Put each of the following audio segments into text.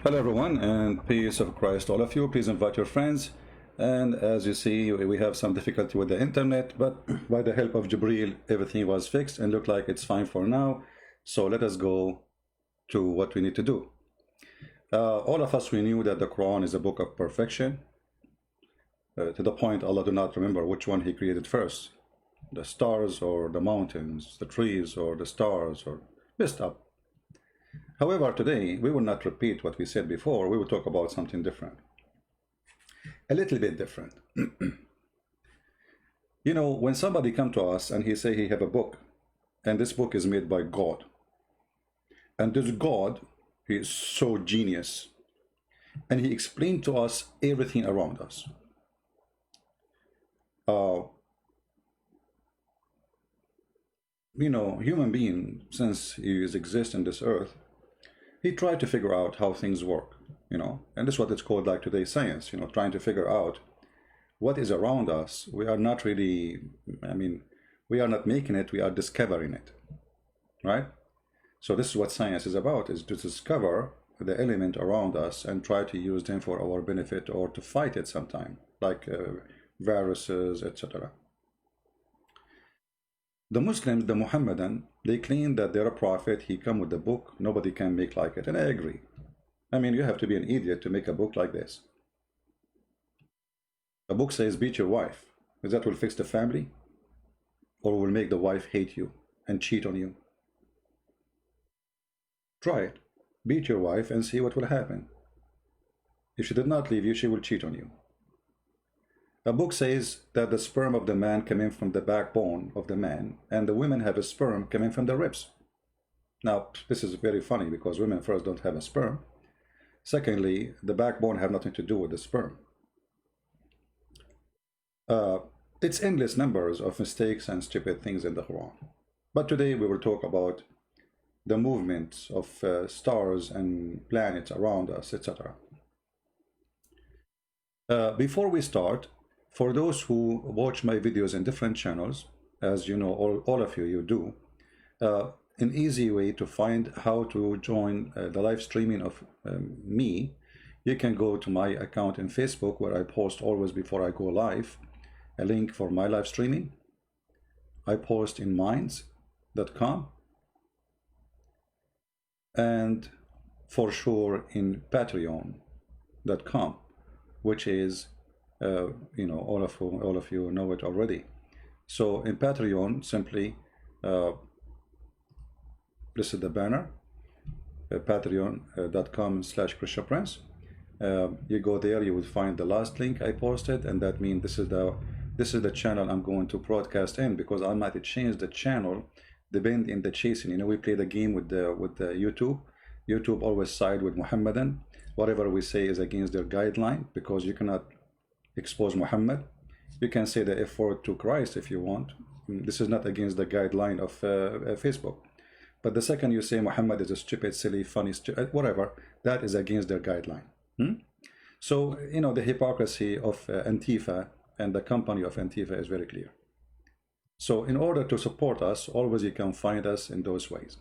Hello everyone, and peace of Christ all of you. Please invite your friends. And as you see, we have some difficulty with the internet, but by the help of Jibril, everything was fixed and look like it's fine for now. So let us go to what we need to do. All of us, we knew that the Quran is a book of perfection, to the point Allah do not remember which one he created first, the stars or the mountains, the trees or the stars, or messed up. However, today we will not repeat what we said before. We will talk about something different, a little bit different. You know, when somebody come to us and he say he have a book, and this book is made by God, and this God, he is so genius, and he explained to us everything around us. You know, human being, since he exists in this earth, he tried to figure out how things work, you know, and this is what it's called, like today, science, you know, trying to figure out what is around us. We are not really, we are not making it, we are discovering it, right? So this is what science is about, is to discover the element around us and try to use them for our benefit or to fight it sometime, like viruses, etc. The Muslims, the Muhammadan, they claim that they're a prophet, he come with the book, nobody can make like it, and I agree. I mean, you have to be an idiot to make a book like this. A book says beat your wife. Is that will fix the family? Or will make the wife hate you and cheat on you? Try it. Beat your wife and see what will happen. If she did not leave you, she will cheat on you. A book says that the sperm of the man coming from the backbone of the man, and the women have a sperm coming from the ribs. Now, this is very funny because women first don't have a sperm. Secondly, the backbone have nothing to do with the sperm. It's endless numbers of mistakes and stupid things in the Quran. But today we will talk about the movements of stars and planets around us, etc. Before we start, for those who watch my videos in different channels, as you know, all of you do, an easy way to find how to join the live streaming of me, you can go to my account in Facebook, where I post always before I go live, a link for my live streaming. I post in minds.com, and for sure in patreon.com, which is you know, all of you know it already. So in Patreon, simply this is the banner, patreon.com/Christian Prince. You go there, you will find the last link I posted, and that means this is the channel I'm going to broadcast in, because I might change the channel depending in the chasing. You know, we play the game with the YouTube. YouTube always side with Muhammadan. Whatever we say is against their guideline, because you cannot expose Muhammad. You can say the F word to Christ if you want. This is not against the guideline of Facebook. But the second you say Muhammad is a stupid, silly, funny, whatever, that is against their guideline. So, you know, the hypocrisy of Antifa and the company of Antifa is very clear. So in order to support us, always you can find us in those ways.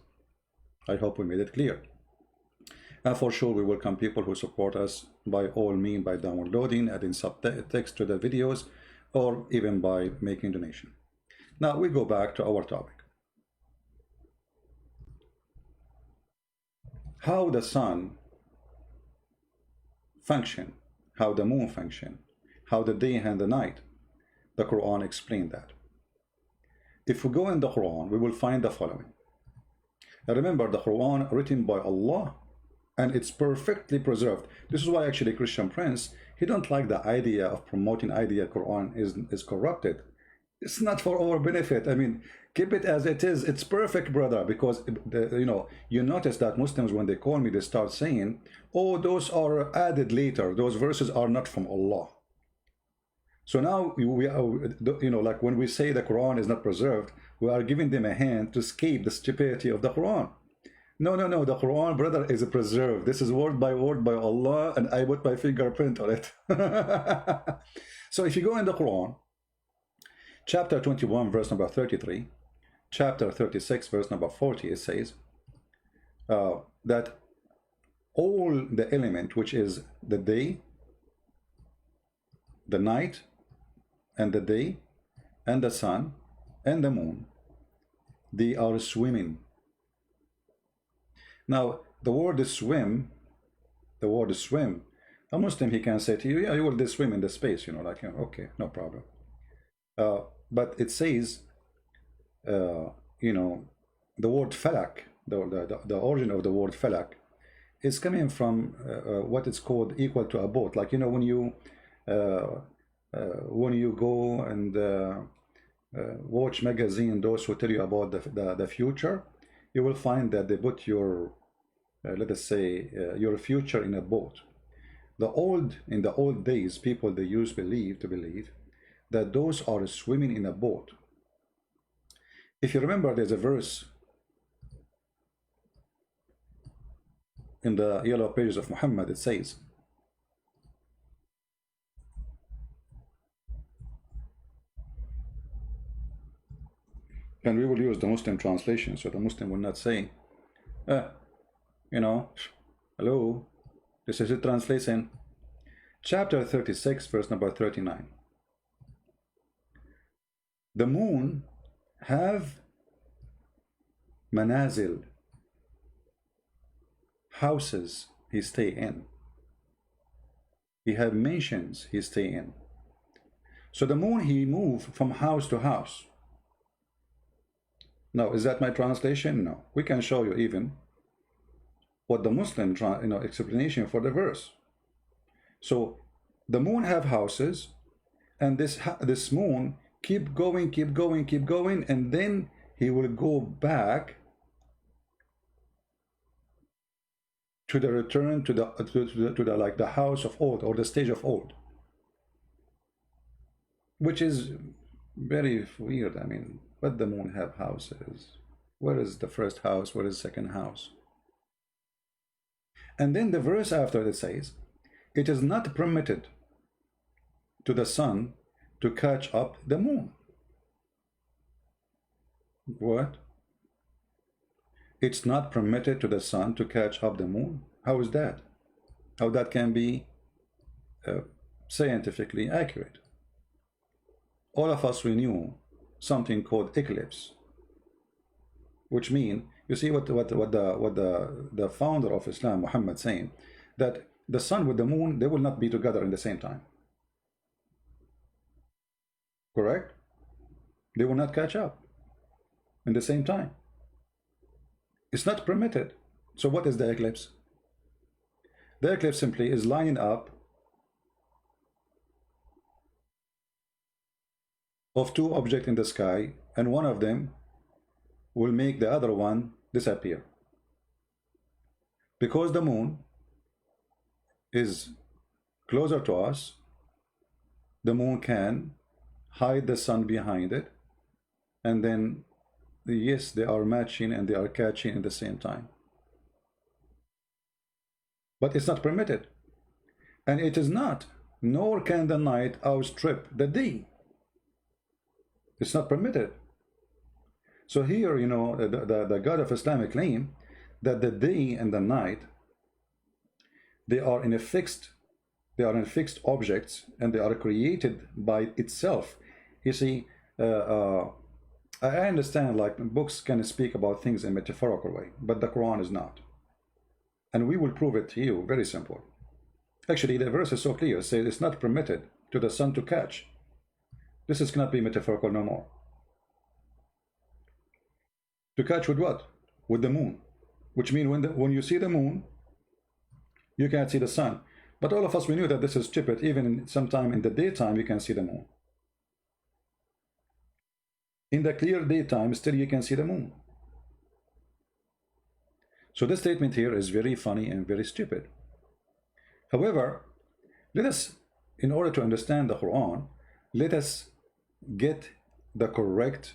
I hope we made it clear. And for sure, we welcome people who support us by all means, by downloading, adding subtext to the videos, or even by making donation. Now we go back to our topic. How the sun function, how the moon function, how the day and the night. The Quran explained that. If we go in the Quran, we will find the following. Now remember, the Quran written by Allah, and it's perfectly preserved. This is why actually Christian Prince, he don't like the idea of promoting idea Quran is corrupted. It's not for our benefit. I mean, keep it as it is. It's perfect, brother, because you know, you notice that Muslims, when they call me, they start saying, oh, those are added later, those verses are not from Allah. So now we are, you know, like when we say the Quran is not preserved, we are giving them a hand to escape the stupidity of the Quran. No, the Quran, brother, is preserved. This is word by Allah, and I put my fingerprint on it. So if you go in the Quran, chapter 21, verse number 33, chapter 36, verse number 40, it says that all the element, which is the day, the night, and the day, and the sun, and the moon, they are swimming. Now, the word is swim, the word is swim. A Muslim, he can say to you, yeah, you will just swim in the space, like, okay, no problem. But it says, the word falak, the origin of the word falak, is coming from what is called equal to a boat. Like, when you go and watch magazine, those who tell you about the future, you will find that they put your, let us say, your future in a boat. In the old days, people, they used to believe that those are swimming in a boat. If you remember, there's a verse in the yellow pages of Muhammad. It says, and we will use the Muslim translation, so the Muslim will not say, hello, this is it translation. Chapter 36, verse number 39. The moon have manazil, houses he stay in. He have mansions he stay in. So the moon, he move from house to house. Now, is that my translation? No. We can show you even what the Muslim explanation for the verse. So the moon have houses, and this moon keep going, and then he will go back to the return to the like the house of old, or the stage of old, which is very weird. I mean, but the moon have houses. Where is the first house? Where is the second house? And then the verse after it says, it is not permitted to the sun to catch up the moon. What? It's not permitted to the sun to catch up the moon? How is that? How that can be scientifically accurate? All of us, we knew something called eclipse, which mean, you see what the founder of Islam, Muhammad, saying that the sun with the moon, they will not be together in the same time. Correct? They will not catch up in the same time. It's not permitted. So what is the eclipse? The eclipse simply is lining up of two objects in the sky, and one of them will make the other one disappear. Because the moon is closer to us, the moon can hide the sun behind it, and then yes, they are matching and they are catching at the same time. But it's not permitted, and it is not, nor can the night outstrip the day. It's not permitted. So here, the God of Islam claim that the day and the night, they are in fixed objects, and they are created by itself. You see, I understand, like, books can speak about things in a metaphorical way, but the Quran is not. And we will prove it to you, very simple. Actually, the verse is so clear. It says it's not permitted to the sun to catch. This cannot be metaphorical no more. To catch with what? With the moon. Which means when you see the moon, you can't see the sun. But all of us, we knew that this is stupid. Even sometime in the daytime, you can see the moon. In the clear daytime, still you can see the moon. So this statement here is very funny and very stupid. However, let us, in order to understand the Quran, let us get the correct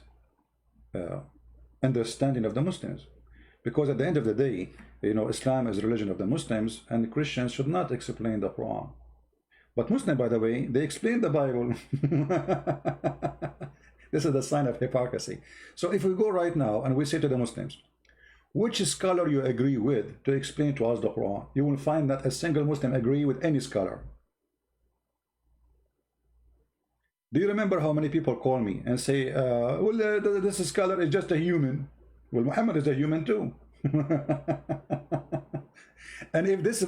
understanding of the Muslims. Because at the end of the day, Islam is the religion of the Muslims, and Christians should not explain the Quran. But Muslims, by the way, they explain the Bible. This is the sign of hypocrisy. So if we go right now and we say to the Muslims, Which scholar you agree with to explain to us the Quran? You will find that a single Muslim agree with any scholar. Do you remember how many people call me and say, well, this scholar is just a human? Well, Muhammad is a human too. And if this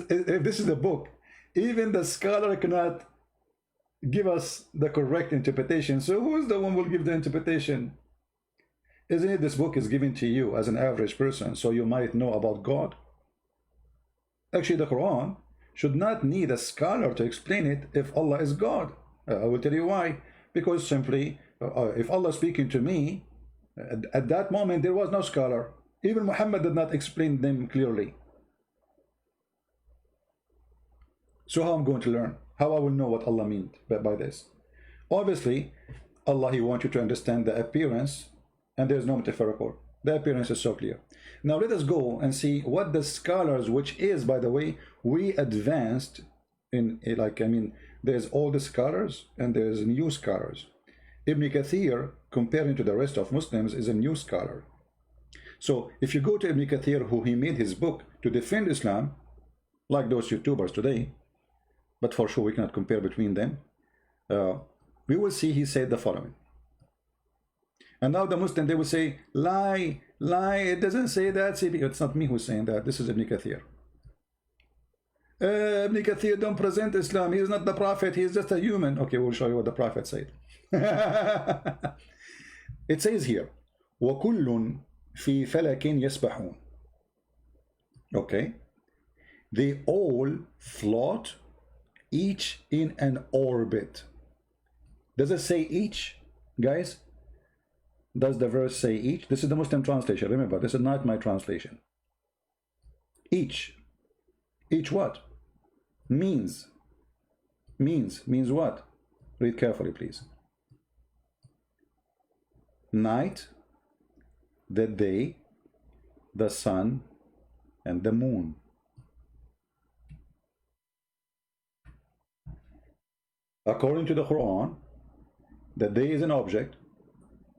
is a book, even the scholar cannot give us the correct interpretation. So who is the one who will give the interpretation? Isn't it this book is given to you as an average person so you might know about God? Actually, the Quran should not need a scholar to explain it if Allah is God. I will tell you why. Because simply, if Allah is speaking to me, at that moment there was no scholar. Even Muhammad did not explain them clearly. So how I'm going to learn? How I will know what Allah meant by this? Obviously, Allah, He wants you to understand the appearance, and there's no metaphorical. The appearance is so clear. Now let us go and see what the scholars, which is, by the way, we advanced in, like, I mean, there's all the scholars and there's new scholars. Ibn Kathir, comparing to the rest of Muslims, is a new scholar. So if you go to Ibn Kathir, who he made his book to defend Islam, like those YouTubers today, but for sure we cannot compare between them, we will see he said the following. And now the Muslim, they will say, lie, it doesn't say that. It's not me who's saying that. This is Ibn Kathir. Ibn Kathir don't present Islam. He is not the prophet. He is just a human. Okay, we'll show you what the prophet said. It says here, وَكُلٌّ فِي فَلَكٍ يَسْبَحُونَ. Okay. They all float, each in an orbit. Does it say each, guys? Does the verse say each? This is the Muslim translation. Remember, this is not my translation. Each. Each what? Means what? Read carefully, please. Night, the day, the sun, and the moon. According to the Quran, the day is an object,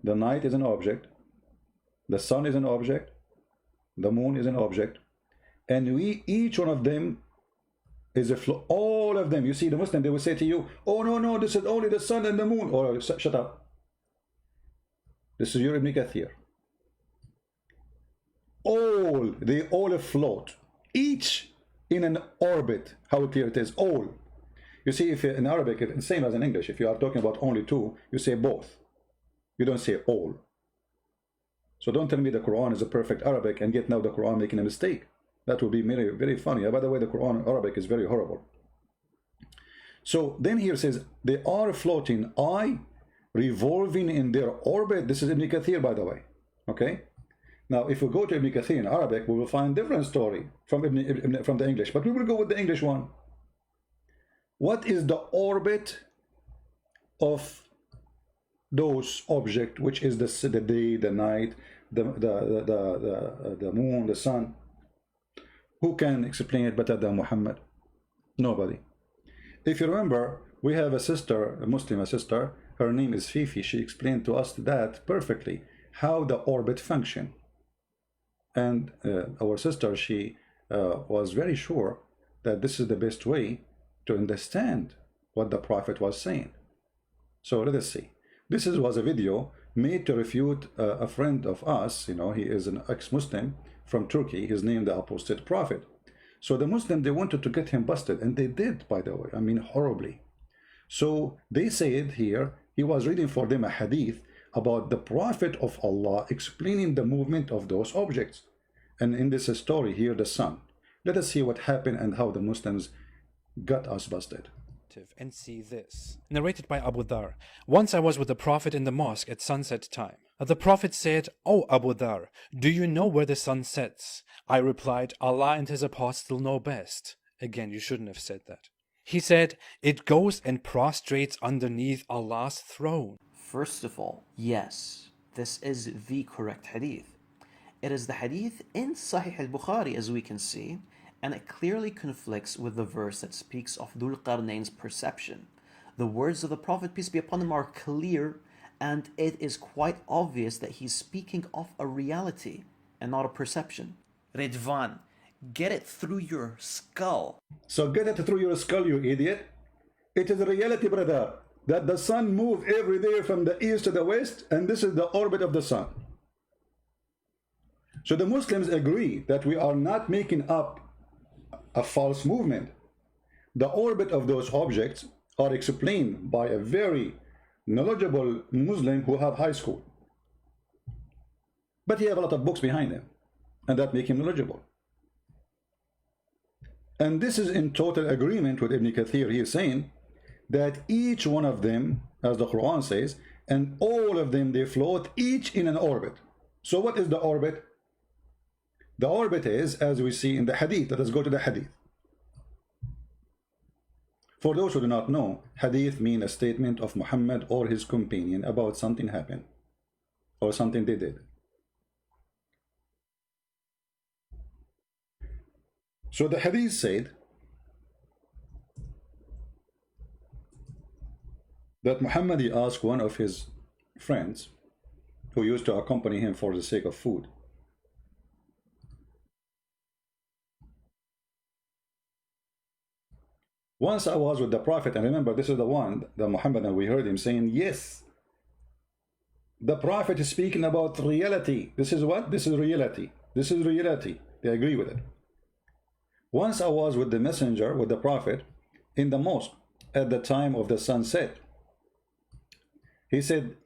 the night is an object, the sun is an object, the moon is an object, and each one of them is a flow. All of them. You see, the Muslim, they will say to you, oh no, this is only the sun and the moon. Or shut up. This is your Ibn Kathir. They all float, each in an orbit. How clear it is, all. You see, if in Arabic, it's the same as in English. If you are talking about only two, you say both. You don't say all. So don't tell me the Quran is a perfect Arabic and yet now the Quran making a mistake. That would be very, very funny. By the way, the Quran in Arabic is very horrible. So then here says, they are floating, revolving in their orbit. This is Ibn Kathir, by the way. Okay? Now, if we go to Ibn Kathir in Arabic, we will find a different story from the English. But we will go with the English one. What is the orbit of those objects, which is the day, the night, the moon, the sun? Who can explain it better than Muhammad? Nobody. If you remember, we have a sister, a Muslim sister, her name is Fifi. She explained to us that perfectly, how the orbit function. And our sister, she was very sure that this is the best way to understand what the Prophet was saying. So let us see. This was a video made to refute a friend of us. You know, he is an ex-Muslim from Turkey. He's named the Apostate Prophet. So the Muslim, they wanted to get him busted, and they did, by the way. I mean, horribly. So they said here, he was reading for them a hadith about the Prophet of Allah explaining the movement of those objects. And in this story here, the sun. Let us see what happened and how the Muslims got us busted. And see this. Narrated by Abu Dhar. Once I was with the Prophet in the mosque at sunset time. The Prophet said, "O Abu Dhar, do you know where the sun sets?" I replied, "Allah and His Apostle know best." Again, you shouldn't have said that. He said, "It goes and prostrates underneath Allah's throne." First of all, yes, this is the correct hadith. It is the hadith in Sahih al-Bukhari, as we can see, and it clearly conflicts with the verse that speaks of Dhul Qarnayn's perception. The words of the Prophet, peace be upon him, are clear, and it is quite obvious that he's speaking of a reality. and not a perception. Redvan, get it through your skull. So get it through your skull, you idiot. It is a reality, brother, that the sun moves every day from the east to the west, and this is the orbit of the sun. So the Muslims agree that we are not making up a false movement. The orbit of those objects are explained by a very knowledgeable Muslim who have high school. But he have a lot of books behind him, and that make him knowledgeable. And this is in total agreement with Ibn Kathir. He is saying that each one of them, as the Quran says, and all of them, they float each in an orbit. So what is the orbit? The orbit is, as we see in the hadith. Let us go to the hadith. For those who do not know, hadith means a statement of Muhammad or his companion about something happened or something they did. So the hadith said that Muhammad, he asked one of his friends who used to accompany him for the sake of food. Once I was with the Prophet, and remember, this is the one, the Muhammad, and we heard him saying, yes, the Prophet is speaking about reality. This is what? This is reality. This is reality. They agree with it. Once I was with the messenger, with the Prophet, in the mosque at the time of the sunset. He said,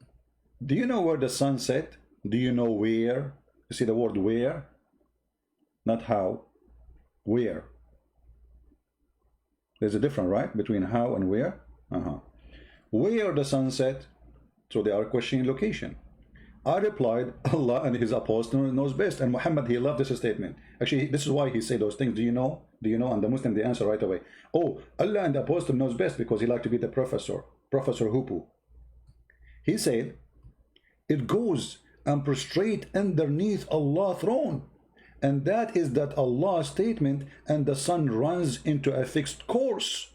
do you know where the sun set? Do you know where? You see the word where? Not how. Where? There's a difference, right? Between how and where. Where the sun set? So they are questioning location. I replied, Allah and his apostle knows best. And Muhammad, he loved this statement. Actually, this is why he said those things. Do you know? Do you know? And the Muslim, they answer right away. Oh, Allah and the apostle knows best, because he liked to be the professor. Professor Hupu. He said, it goes and prostrate underneath Allah's throne. And that is that Allah's statement, and the sun runs into a fixed course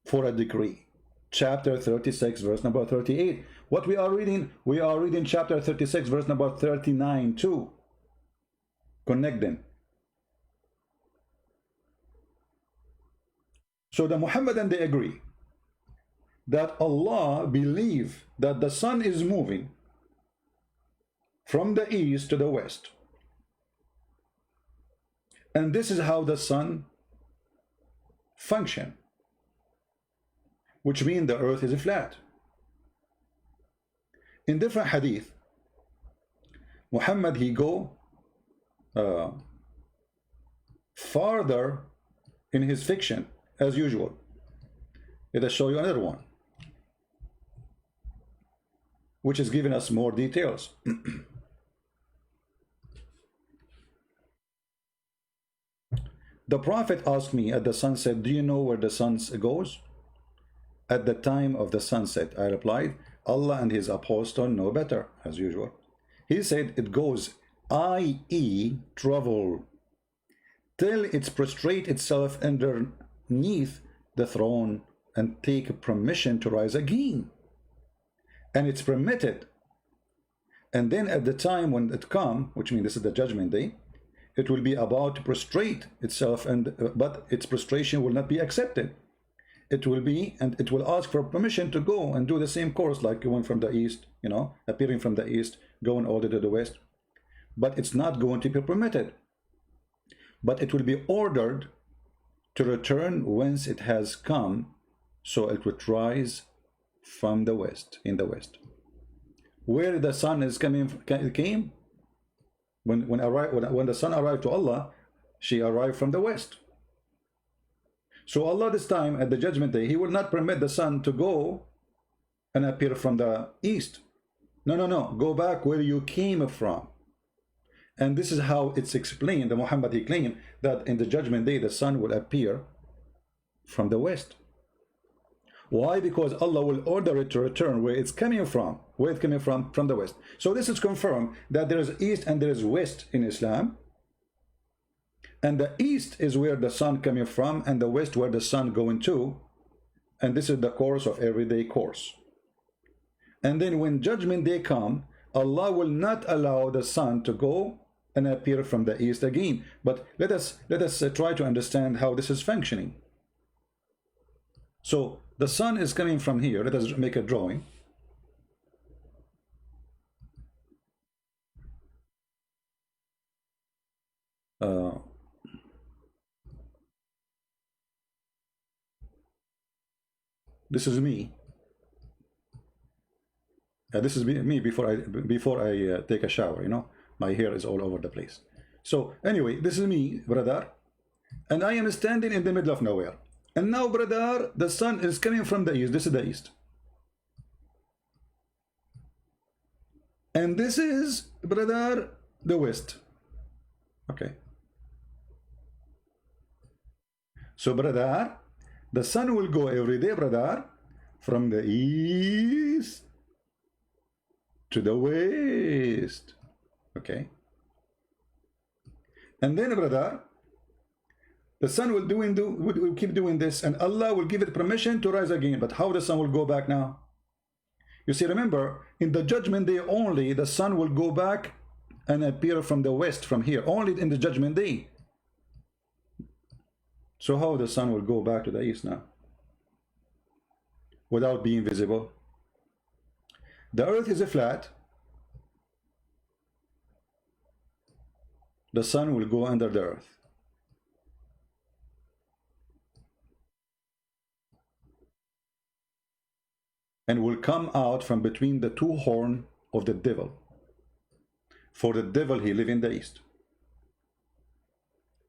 for a decree. Chapter 36, verse number 38. What we are reading chapter 36, verse number 39 too. Connect them. So the Muhammadan, they agree that Allah believe that the sun is moving from the east to the west. And this is how the sun function, which means the earth is flat. In different hadith, Muhammad, he go farther in his fiction as usual. Let us show you another one, which is giving us more details. The Prophet asked me at the sunset, do you know where the sun goes? At the time of the sunset, I replied, Allah and his apostle know better, as usual. He said, it goes, i.e. travel, till it prostrate itself underneath the throne and take permission to rise again. And it's permitted. And then at the time when it come, which means this is the judgment day, it will be about to prostrate itself, but its prostration will not be accepted. It will be, and it will ask for permission to go and do the same course, like going from the east, appearing from the east, going all the way to the west. But it's not going to be permitted. But it will be ordered to return whence it has come, so it would rise from the west, in the west. Where the sun is came, when the sun arrived to Allah, she arrived from the west. So Allah this time at the judgment day, he will not permit the sun to go and appear from the east. No, go back where you came from. And this is how it's explained. The Muhammad, he claimed that in the judgment day the sun will appear from the west. Why? Because Allah will order it to return where it's coming from. Where it's coming from the west. So this is confirmed that there is east and there is west in Islam. And the east is where the sun coming from, and the west where the sun going to. And this is the course of everyday course. And then when judgment day come, Allah will not allow the sun to go and appear from the east again. But let us try to understand how this is functioning. So the sun is coming from here. Let us make a drawing. This is me. This is me before I take a shower. You know, my hair is all over the place. So anyway, this is me, brother, and I am standing in the middle of nowhere. And now, brother, the sun is coming from the east. This is the east. And this is, brother, the west. Okay. So, brother, the sun will go every day, brother, from the east to the west. Okay. And then, brother, the sun will keep doing this, and Allah will give it permission to rise again. But how the sun will go back now? You see, remember, in the judgment day only, the sun will go back and appear from the west, from here, only in the judgment day. So how the sun will go back to the east now? Without being visible. The earth is flat. The sun will go under the earth. And will come out from between the two horns of the devil. For the devil, he lives in the east.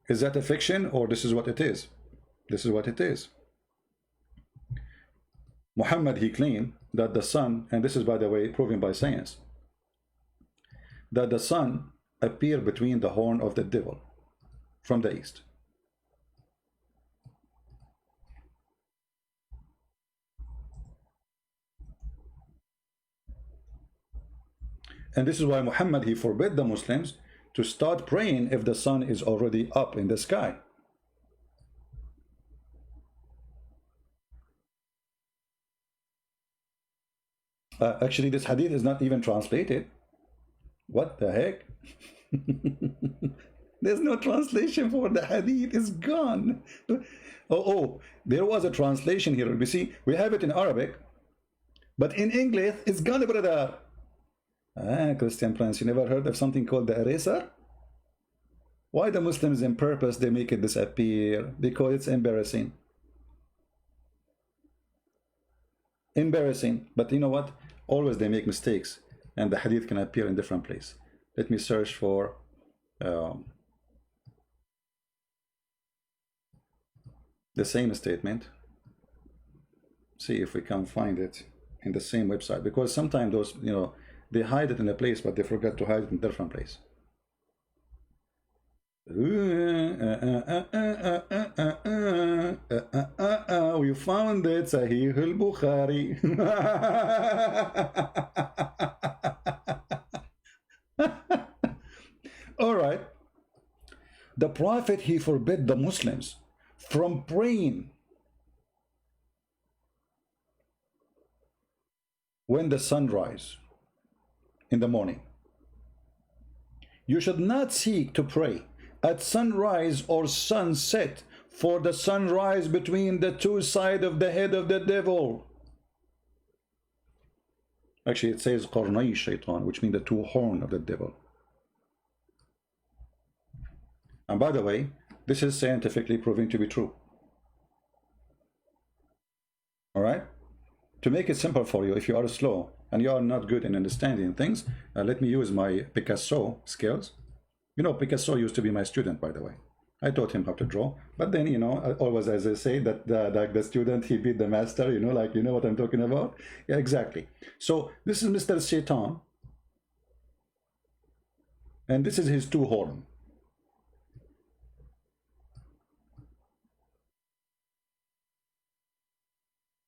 Is that a fiction, or this is what it is? This is what it is. Muhammad, he claimed that the sun, and this is, by the way, proven by science, that the sun appeared between the horn of the devil from the east. And this is why Muhammad, he forbid the Muslims to start praying if the sun is already up in the sky. Actually, this hadith is not even translated. What the heck? There's no translation for the hadith. It's gone. Oh, there was a translation here. You see, we have it in Arabic, but in English, it's gone, brother. Christian Prince, you never heard of something called the eraser? Why the Muslims in purpose, they make it disappear? Because it's embarrassing. Embarrassing. But you know what? Always they make mistakes, and the hadith can appear in different place. Let me search for the same statement. See if we can find it in the same website, because sometimes those, you know, they hide it in a place, but they forget to hide it in a different place. We found it, Sahih al-Bukhari. All right. The Prophet, he forbid the Muslims from praying when the sun rises in the morning. You should not seek to pray at sunrise or sunset, for the sunrise between the two sides of the head of the devil. Actually, it says qarnay shaitan, which means the two horns of the devil. And by the way, this is scientifically proven to be true. All right? To make it simple for you, if you are slow and you are not good in understanding things, let me use my Picasso skills. You know, Picasso used to be my student, by the way. I taught him how to draw. But then, you know, always, as I say, that the student, he beat the master, you know, like, you know what I'm talking about? Yeah, exactly. So this is Mr. Shaitan. And this is his two horns.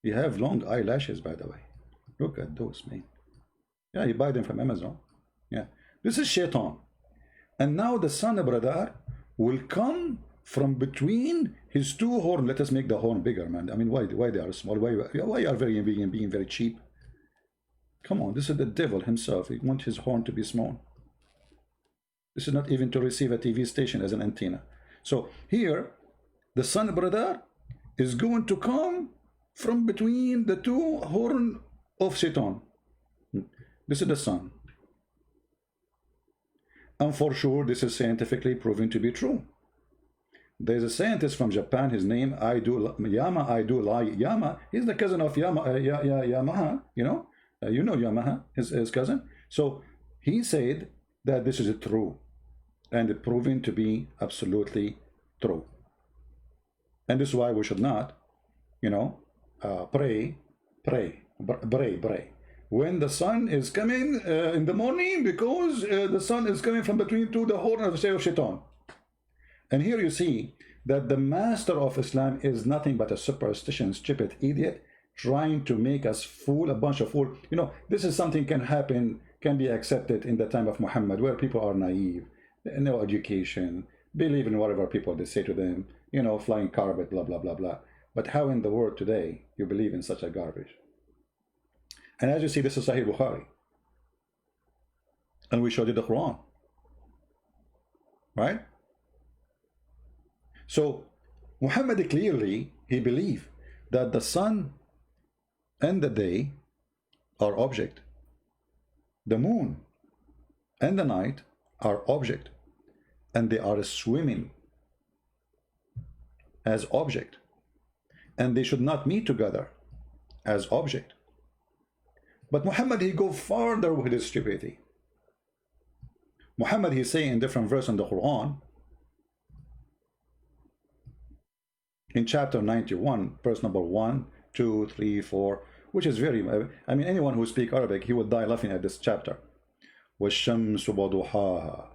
He have long eyelashes, by the way. Look at those, man. Yeah, you buy them from Amazon. Yeah. This is Shaitan. And now the sun, brother, will come from between his two horns. Let us make the horn bigger, man. I mean, why they are small? Why are being very cheap? Come on, this is the devil himself. He wants his horn to be small. This is not even to receive a TV station as an antenna. So here, the sun, brother, is going to come from between the two horns of Satan. This is the sun. And for sure, this is scientifically proven to be true. There's a scientist from Japan, his name Yama. He's the cousin of Yamaha, you know Yamaha, his cousin. So he said that this is true and proven to be absolutely true. And this is why we should not, pray when the sun is coming in the morning, because the sun is coming from between the horn of the shaitan. And here you see that the master of Islam is nothing but a superstitious, stupid idiot trying to make us fool, a bunch of fool. This is something can be accepted in the time of Muhammad, where people are naive, no education, believe in whatever people they say to them, flying carpet, blah, blah, blah, blah. But how in the world today you believe in such a garbage? And as you see, this is Sahih Bukhari. And we showed you the Quran. Right? So Muhammad clearly, he believed that the sun and the day are object. The moon and the night are object. And they are swimming as object. And they should not meet together as object. But Muhammad, he go farther with his stupidity. Muhammad, he say in different verses in the Quran, in chapter 91, verse number 1, 2, 3, 4, which is very, anyone who speaks Arabic, he would die laughing at this chapter. وَالشَّمْسُ وَضُحَاهَا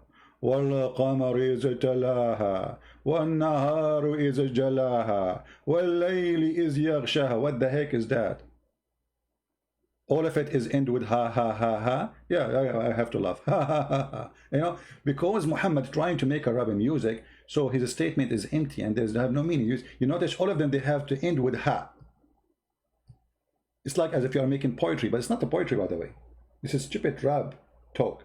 وَالْقَمَرِ إِذْ تَلَاهَا وَالنَّهَارُ إِذْ جَلَاهَا وَاللَّيْلِ إِذْ يَغْشَاهَا. What the heck is that? All of it is end with ha ha ha ha. Yeah, I have to laugh. Ha ha ha ha. Because Muhammad trying to make Arabic music, so his statement is empty and they have no meaning. You notice all of them, they have to end with ha. It's like as if you are making poetry, but it's not the poetry, by the way. This is stupid rap talk.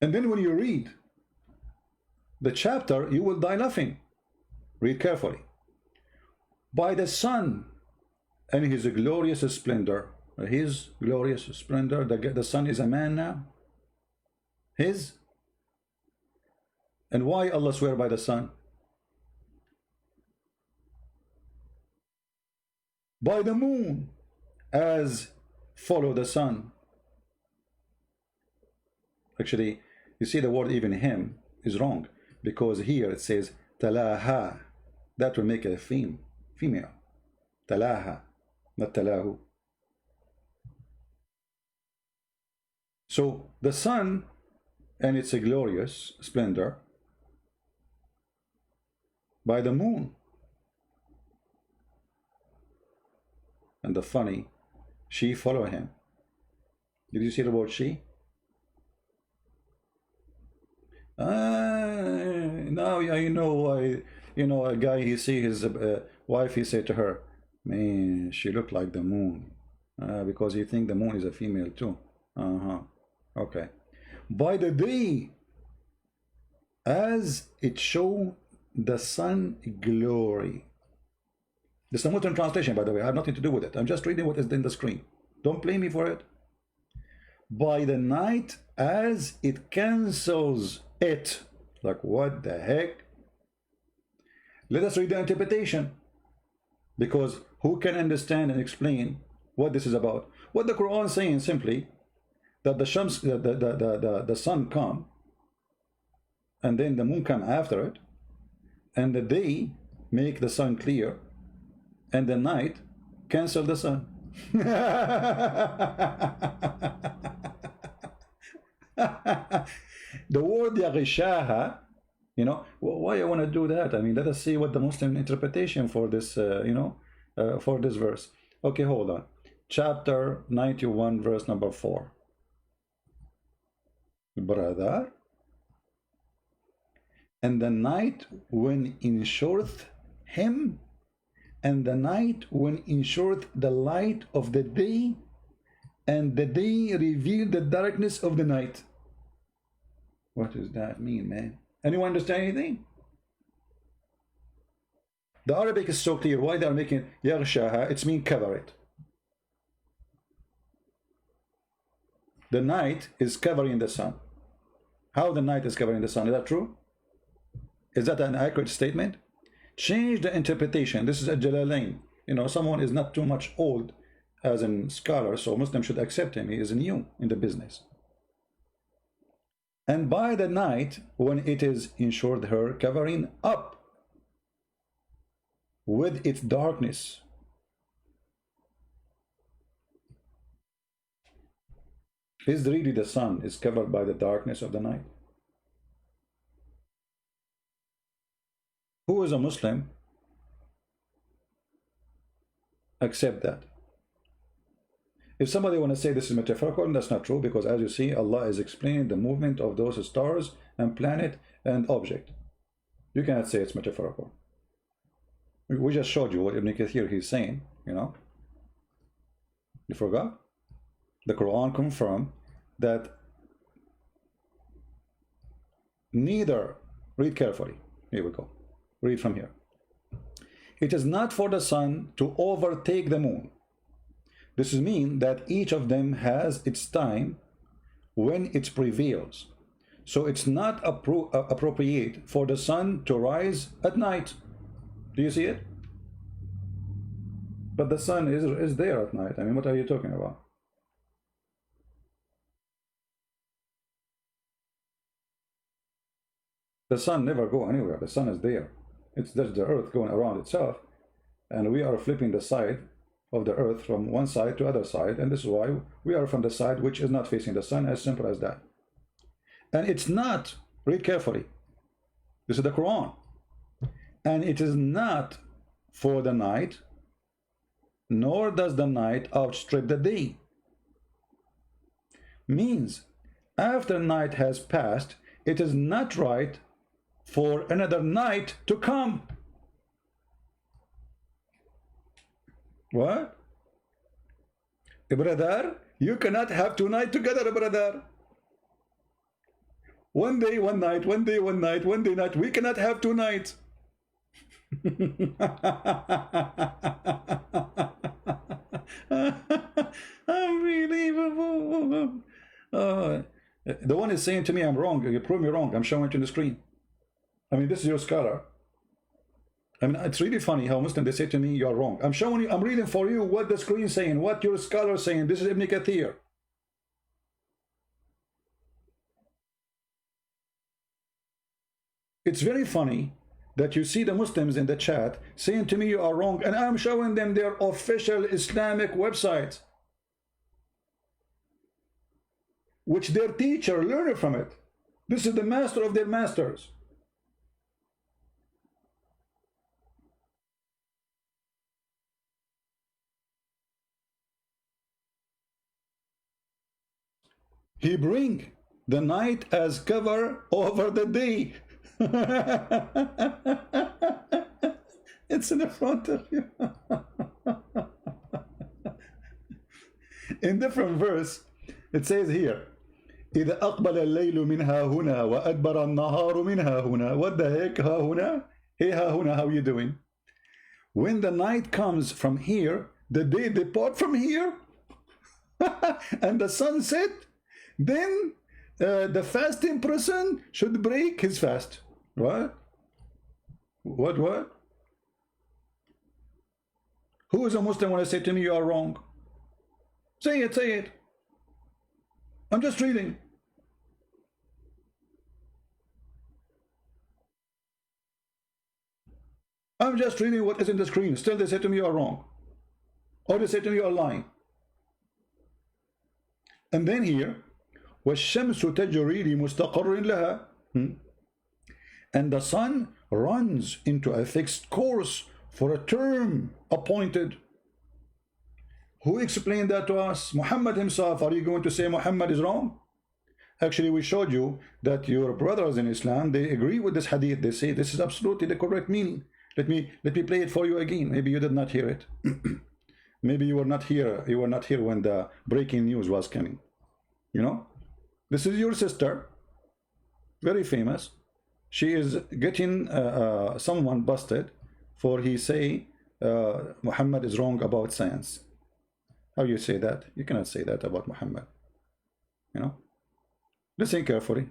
And then when you read the chapter, you will die laughing. Read carefully. By the sun and his glorious splendor. His glorious splendor. The sun is a man now. His. And why Allah swear by the sun? By the moon, as follow the sun. Actually, you see the word even him is wrong, because here it says talaha. That will make a female. Talaha, not talahu. So the sun and its glorious splendor, by the moon. And the funny, she follow him. Did you see the word she? Now I know why. A guy, he see his wife, he said to her, man, she looked like the moon. Because he think the moon is a female too. Okay. By the day, as it show the sun glory. This is a modern translation, by the way. I have nothing to do with it. I'm just reading what is in the screen. Don't blame me for it. By the night, as it cancels it. Like, what the heck? Let us read the interpretation. Because who can understand and explain what this is about? What the Quran is saying simply, that the sun come, and then the moon come after it, and the day make the sun clear, and the night cancel the sun. The word yaghshaha, why I want to do that? Let us see what the Muslim interpretation for this, for this verse. Okay, hold on. Chapter 91, verse number 4. Brother, and the night when enshureth him, and the night when ensured the light of the day, and the day revealed the darkness of the night. What does that mean, man? Anyone understand anything? The Arabic is so clear. Why they are making yaghshaha? It's mean cover it. The night is covering the sun. How the night is covering the sun? Is that true? Is that an accurate statement? Change the interpretation. This is a Jalalain. You know, someone is not too much old as a scholar, so Muslims should accept him. He is new in the business. And by the night, when it is ensured her covering up with its darkness. Is really the sun is covered by the darkness of the night? Who is a Muslim accept that? If somebody want to say this is metaphorical, that's not true, because as you see, Allah is explaining the movement of those stars and planet and object. You cannot say it's metaphorical. We just showed you what Ibn Kathir he's saying, you know. You forgot? The Quran confirmed that neither, read carefully, here we go, read from here. It is not for the sun to overtake the moon. This means that each of them has its time when it prevails. So it's not appropriate for the sun to rise at night. Do you see it? But the sun is there at night. I mean, what are you talking about? The sun never go anywhere. The sun is there. It's just the earth going around itself, and we are flipping the side of the earth from one side to other side, and this is why we are from the side which is not facing the sun. As simple as that. And it's not, read carefully, this is the Quran, and it is not for the night, nor does the night outstrip the day. Means after night has passed, it is not right for another night to come. What? Brother, you cannot have two nights together, brother. One day, one night, one day, one night, one day, night. We cannot have two nights. Unbelievable. The one is saying to me, I'm wrong. You prove me wrong. I'm showing it on the screen. I mean, this is your scholar. I mean, it's really funny how Muslims, they say to me, you're wrong. I'm showing you, I'm reading for you what the screen is saying, what your scholar is saying. This is Ibn Kathir. It's very funny that you see the Muslims in the chat saying to me you are wrong, and I'm showing them their official Islamic website, which their teacher learned from it. This is the master of their masters. He bring the night as cover over the day. It's in the front of you. In different verse, it says here, إذا أقبل الليل منها هنا وأدبر النهار منها هنا. What the heck, ها هنا? Hey, ها هنا, how you doing? When the night comes from here, the day depart from here, and the sun set, then the fasting person should break his fast. What? What? Who is a Muslim when I say to me you are wrong? Say it, say it. I'm just reading. I'm just reading what is in the screen. Still they say to me you are wrong. Or they say to me you are lying. And then here, وَالشَّمْسُ تَجْرِي لِمُسْتَقَرٍ لَهَا. And the sun runs into a fixed course for a term appointed. Who explained that to us? Muhammad himself. Are you going to say Muhammad is wrong? Actually, we showed you that your brothers in Islam, they agree with this hadith. They say this is absolutely the correct meaning. Let me play it for you again. Maybe you did not hear it. Maybe you were not here. You were not here when the breaking news was coming. You know, this is your sister, very famous. She is getting someone busted for he say Muhammad is wrong about science. How you say that? You cannot say that about Muhammad. You know, listen carefully.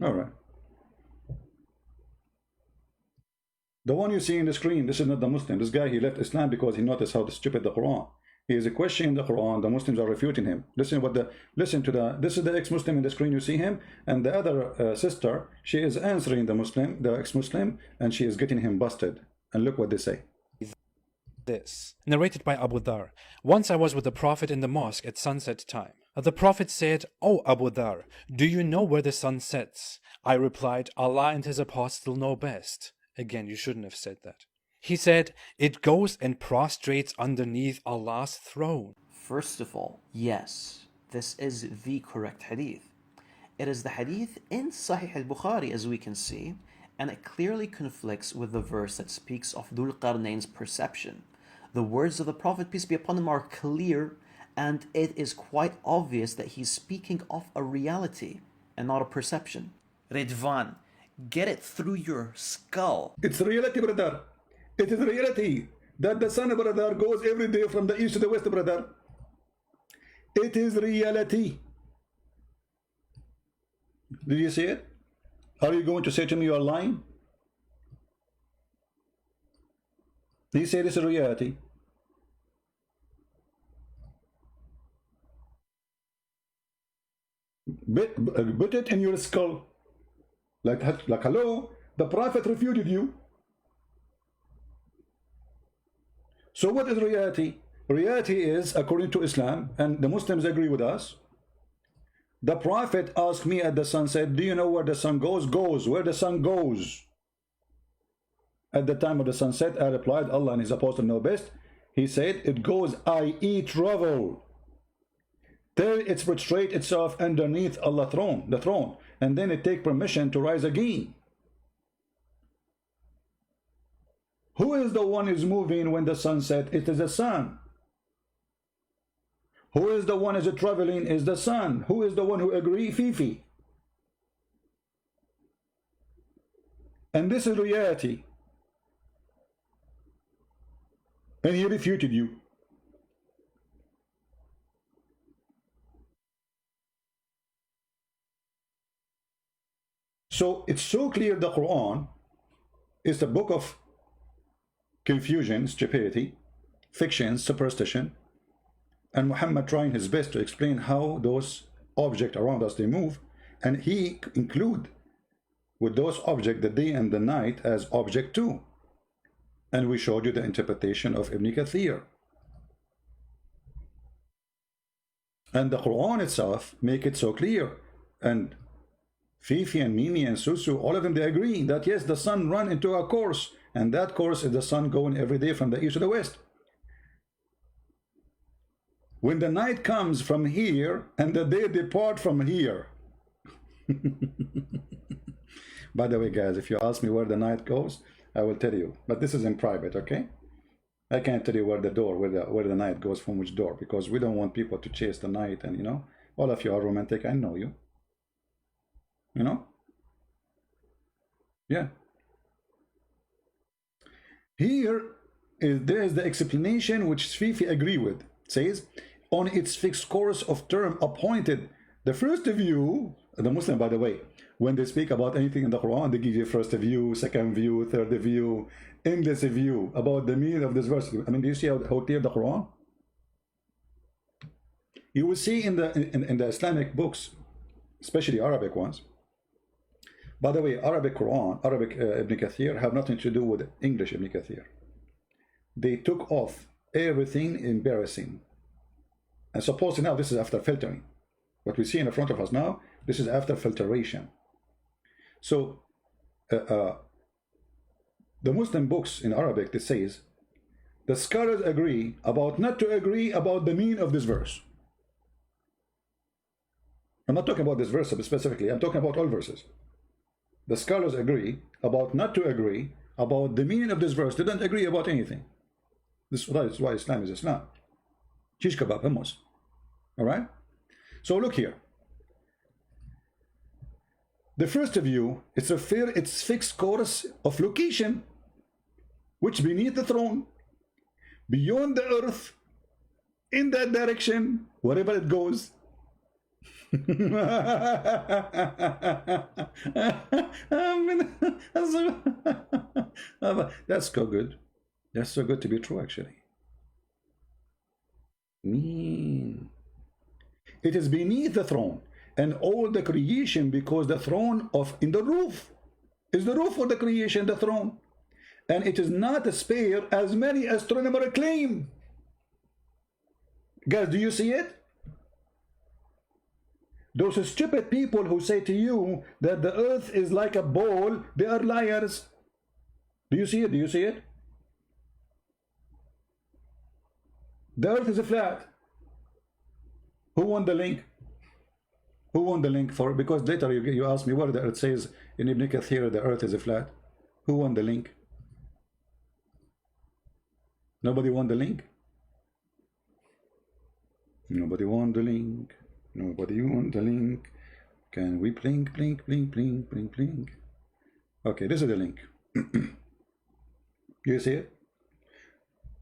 All right. The one you see in the screen, this is not the Muslim. This guy, he left Islam because he noticed how stupid the Quran. He is questioning the Quran. The Muslims are refuting him. Listen to the. This is the ex-Muslim in the screen. You see him, and the other sister. She is answering the ex-Muslim, and she is getting him busted. And look what they say. This, narrated by Abu Dhar. Once I was with the Prophet in the mosque at sunset time. The Prophet said, "O Abu Dhar, do you know where the sun sets?" I replied, "Allah and His Apostle know best." Again, you shouldn't have said that. He said, "It goes and prostrates underneath Allah's throne." First of all, yes, this is the correct hadith. It is the hadith in Sahih al-Bukhari, as we can see, and it clearly conflicts with the verse that speaks of Dhul Qarnayn's perception. The words of the Prophet, peace be upon him, are clear, and it is quite obvious that he's speaking of a reality and not a perception. Ridvan, get it through your skull. It's reality, brother. It is reality that the sun, brother, goes every day from the east to the west, brother. It is reality. Did you see it? Are you going to say to me you are lying? He said this is reality. Put it in your skull. Like hello, the Prophet refuted you. So what is reality? Reality is, according to Islam, and the Muslims agree with us, the Prophet asked me at the sunset, do you know where the sun goes? Goes. Where the sun goes. At the time of the sunset, I replied, Allah and His Apostle know best. He said, it goes, i.e. travel, till it prostrate itself underneath Allah's throne, the throne, and then it take permission to rise again. Who is the one is moving when the sun set? It is the sun. Who is the one is traveling? Is the sun. Who is the one who agree? Fifi. And this is reality. And he refuted you. So it's so clear the Quran is the book of confusion, stupidity, fiction, superstition, and Muhammad trying his best to explain how those objects around us they move, and he include with those objects the day and the night as object too. And we showed you the interpretation of Ibn Kathir. And the Quran itself make it so clear. And Fifi and Mimi and Susu, all of them, they agree that yes, the sun run into a course, and that course is the sun going every day from the east to the west. When the night comes from here and the day depart from here. By the way, guys, if you ask me where the night goes, I will tell you, but this is in private, okay? I can't tell you where the night goes from which door, because we don't want people to chase the night, and you know, all of you are romantic, I know you. You know? Yeah. There's the explanation which Fifi agree with. It says, on its fixed course of term appointed. The first view, the Muslim, by the way, when they speak about anything in the Quran, they give you first view, second view, third view, endless view about the meaning of this verse. I mean, do you see how clear the Quran? You will see in the Islamic books, especially Arabic ones. By the way, Arabic Quran, Arabic Ibn Kathir have nothing to do with English Ibn Kathir. They took off everything embarrassing. And suppose now this is after filtering. What we see in front of us now, this is after filtration. So, the Muslim books in Arabic, it says, the scholars agree about not to agree about the meaning of this verse. I'm not talking about this verse specifically. I'm talking about all verses. The scholars agree about not to agree about the meaning of this verse. They don't agree about anything. This is why Islam is Islam. Shish kebab, hummus. All right? So look here. The first view, it's fixed course of location, which beneath the throne, beyond the earth, in that direction, wherever it goes. That's so good. That's so good to be true, actually. Mean. It is beneath the throne and all the creation, because the throne in the roof is the roof of the creation, the throne, and it is not a spare as many astronomers claim. Guys, do you see it? Those stupid people who say to you that the earth is like a ball, they are liars. Do you see it? Do you see it? The earth is flat. Who won the link? Who won the link for it? Because later you ask me where the earth says in Ibn Kathir the earth is flat. Who won the link? Nobody won the link? Nobody won the link. Nobody won the link. Can we blink, blink, blink, blink, blink, blink? Okay, this is the link. You see it?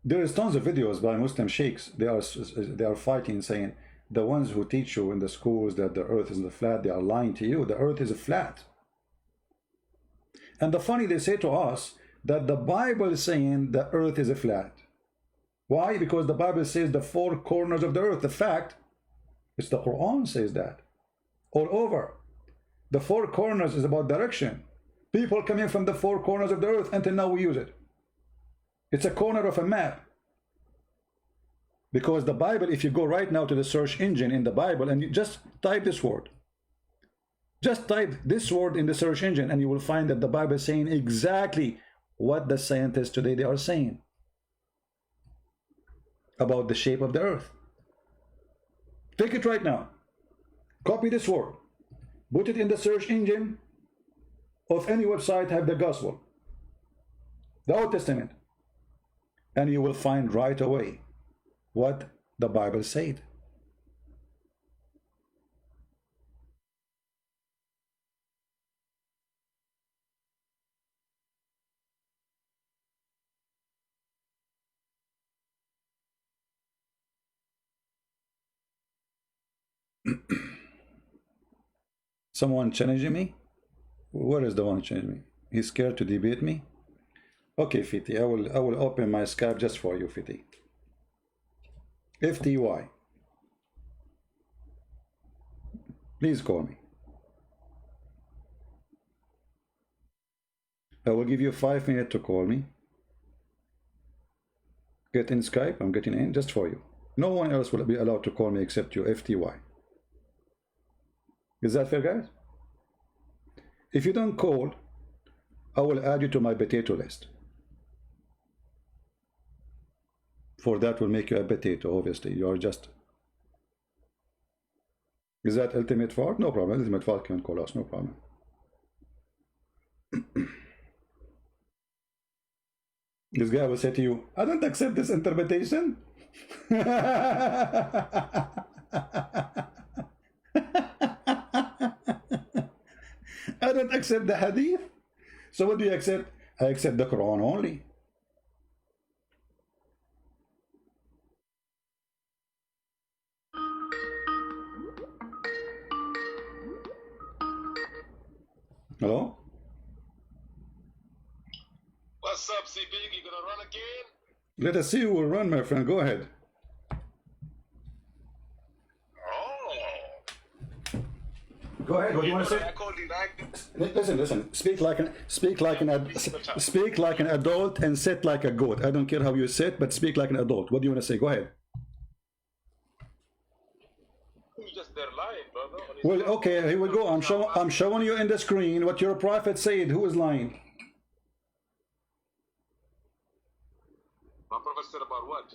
There is tons of videos by Muslim sheikhs. They are fighting, saying the ones who teach you in the schools that the earth is flat, they are lying to you. The earth is flat. And the funny, they say to us that the Bible is saying the earth is flat. Why? Because the Bible says the four corners of the earth. The fact, it's the Quran says that. All over. The four corners is about direction. People coming from the four corners of the earth, until now we use it. It's a corner of a map. Because the Bible, if you go right now to the search engine in the Bible and you just type this word. Just type this word in the search engine and you will find that the Bible is saying exactly what the scientists today they are saying about the shape of the earth. Take it right now. Copy this word. Put it in the search engine of any website have the gospel, the Old Testament, and you will find right away what the Bible said. Someone challenging me? Where is the one challenging me? He's scared to debate me? Okay, Fiti, I will open my Skype just for you, Fiti. FTY. Please call me. I will give you 5 minutes to call me. Get in Skype, I'm getting in just for you. No one else will be allowed to call me except you, FTY. Is that fair, guys? If you don't call, I will add you to my potato list. For that will make you a potato, obviously. You are just... Is that Ultimate Fart? No problem. Ultimate Fart can call us, no problem. This guy will say to you, I don't accept this interpretation. I don't accept the hadith. So what do you accept? I accept the Quran only. Hello? What's up, CB? You gonna run again? Let us see who will run, my friend. Go ahead. Oh. Go ahead. What do you want to say? I called you back. Listen. Speak like an adult and sit like a goat. I don't care how you sit, but speak like an adult. What do you want to say? Go ahead. You just there lying, brother. Well, okay, here we go. I'm showing you in the screen what your prophet said. Who is lying? My prophet said about what?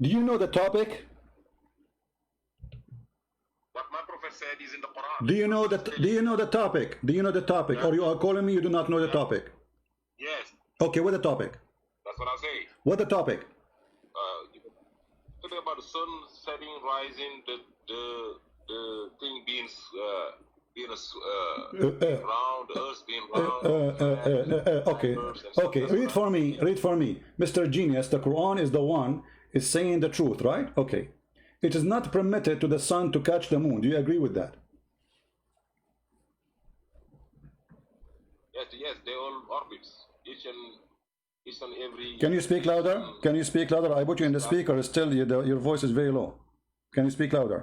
Do you know the topic? my prophet said is in the Quran. Do you know that? Do you know the topic? Do you know the topic? Or you are calling me? You do not know the topic? Yes, Okay, what the topic? that's what I say. What the topic? Talking about the sun setting, rising, the thing being round, the earth being round. Okay, okay. Read for me. Read for me, Mr. Genius. The Quran is the one is saying the truth, right? Okay. It is not permitted to the sun to catch the moon. Do you agree with that? Yes, they all orbits. Each and every. Can you speak louder? Can you speak louder? I put you in the speaker. Still, your voice is very low. Can you speak louder?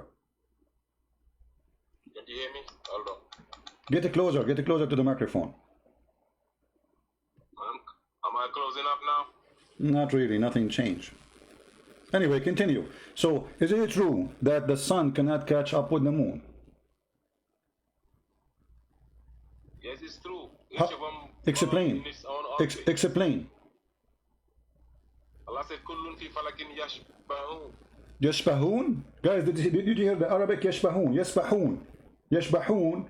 Can you hear me? Hold on. Get it closer. Get it closer to the microphone. Am I close enough now? Not really. Nothing changed. Anyway, continue. So, is it true that the sun cannot catch up with the moon? Yes, it's true. Each How? of them Explain. in its own orbit. Explain. Allah said, "Kullun fi falakin yashbahun." يشبهون? Guys, did you hear the Arabic? يشبهون. يسبحون. يشبحون.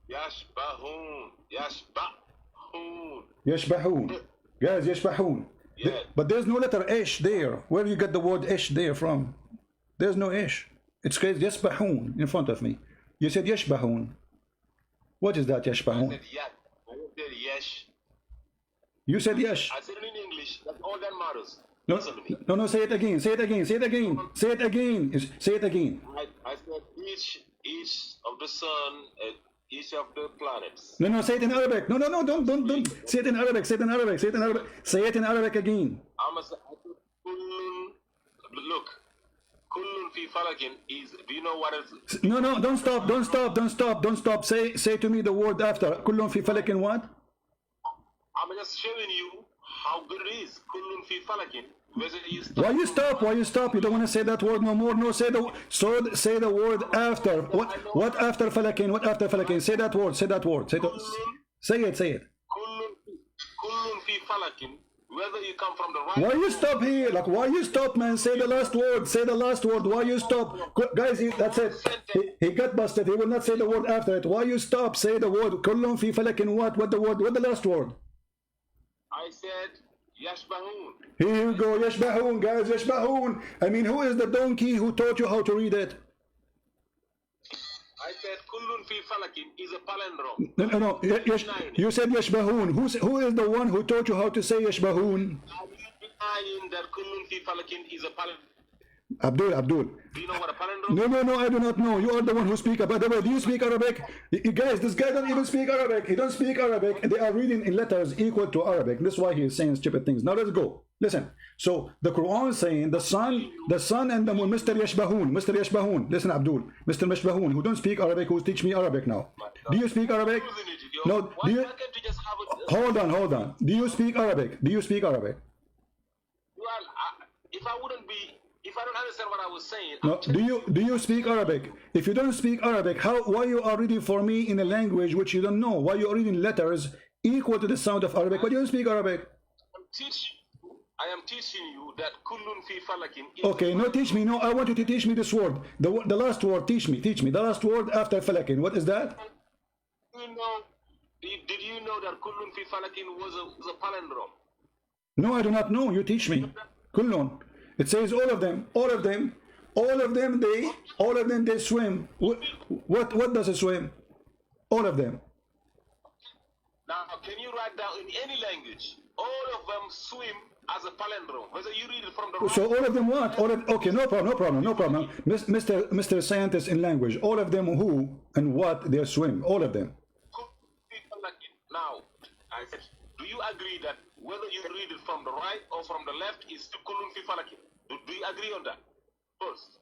Yashbahun. Yashbahun. يشبهون. Guys, يشبهون. Yeah. But there's no letter ish there. Where do you get the word ish there from? There's no ish. It's called يسبحون in front of me. You said يشبهون. What is that I يشبهون? said yat. I said yesh. You said yesh. I said it in English. That's all that matters. No, Listen to me. no, say it again. Say it again. Say it again. Say it again. Say it again. I said each of the sun, each of the planets. No, say it in Arabic. No, don't. Say it in Arabic. Say it in Arabic. Say it in Arabic. Say it in Arabic again. I said kullun. Look, kullun fi falakin is. Do you know what is? No, don't stop. Say to me the word after. كلهم في فلك what? I'm just showing you how good it is. Kullun fi falakin. Whether you stop. Why you stop? Why you stop? You don't want to say that word no more. No, say the word after. What after falakin? What after falakin? Say that word. Say that word. Say it. Kullun fi falakin. Whether you come from the right. Why you stop here? Like why you stop, man? Say the last word. Say the last word. Why you stop? Guys, that's it. He got busted. He will not say the word after it. Why you stop? Say the word. Kullun fi falakin what? What the word? What the last word? I said yashbahun. Here you go, yashbahun, guys, yashbahun. I mean, who is the donkey who taught you how to read it? I said kullun fi falakin is a palindrome. No. You said yashbahun. Who is the one who taught you how to say yashbahun? Are you denying that kullun fi falakin is a palindrome? Abdul. Do you know what a palindrome is? No, I do not know. You are the one who speak. By the way, do you speak Arabic? Guys, this guy don't even speak Arabic. He don't speak Arabic. They are reading in letters equal to Arabic. That's why he is saying stupid things. Now let's go. Listen. So the Quran is saying the sun and the moon, Mr. Yashbahun. Listen, Abdul. Mr. Yashbahun, who don't speak Arabic, who teach me Arabic now. Do you speak Arabic? No. Do you? Hold on. Do you speak Arabic? Well, if I wouldn't be. If I don't understand what I was saying, no. Do you speak Arabic? If you don't speak Arabic, why you are reading for me in a language which you don't know? Why you are reading letters equal to the sound of Arabic? Why you don't speak Arabic? I am teaching you that kullun fi falakin is. Okay, no, teach me. No, I want you to teach me this word. The last word. Teach me. The last word after falakin. What is that? Did you know that kullun fi falakin was a palindrome? No, I do not know. You teach me. Kullun. It says all of them, they swim. What does it swim? All of them. Now, can you write down in any language? All of them swim as a palindrome. Whether you read it from the right. So all of them what? Okay, no problem. Mr. Scientist in language. All of them who and what they swim. All of them. Now, I said, do you agree that whether you read it from the right or from the left is to kullun fi falakin? Do you agree on that? First.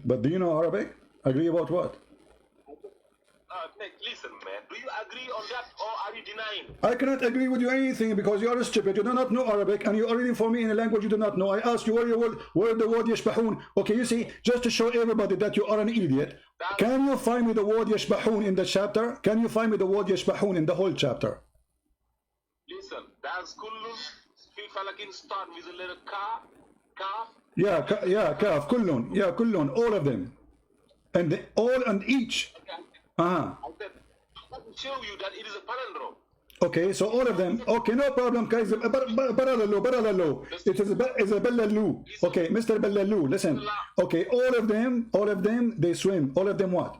But do you know Arabic? Agree about what? Nick, listen, man. Do you agree on that or are you denying? I cannot agree with you anything because you are stupid. You do not know Arabic and you are reading for me in a language you do not know. I asked you where the word yashbahun. Okay, you see, just to show everybody that you are an idiot. Can you find me the word yashbahun in the chapter? Can you find me the word yashbahun in the whole chapter? Listen, does kullun fi falakin start with a letter kaf? Yeah, kaf, kullun. Yeah, kullun, all of them. And all and each. Uh-huh. I said, I can show you that it is a palindrome. Okay, so all of them. Okay, no problem, guys. Baralalu. It is a Bellalu. Okay, Mr. Bellalu, listen. Okay, all of them, they swim. All of them what?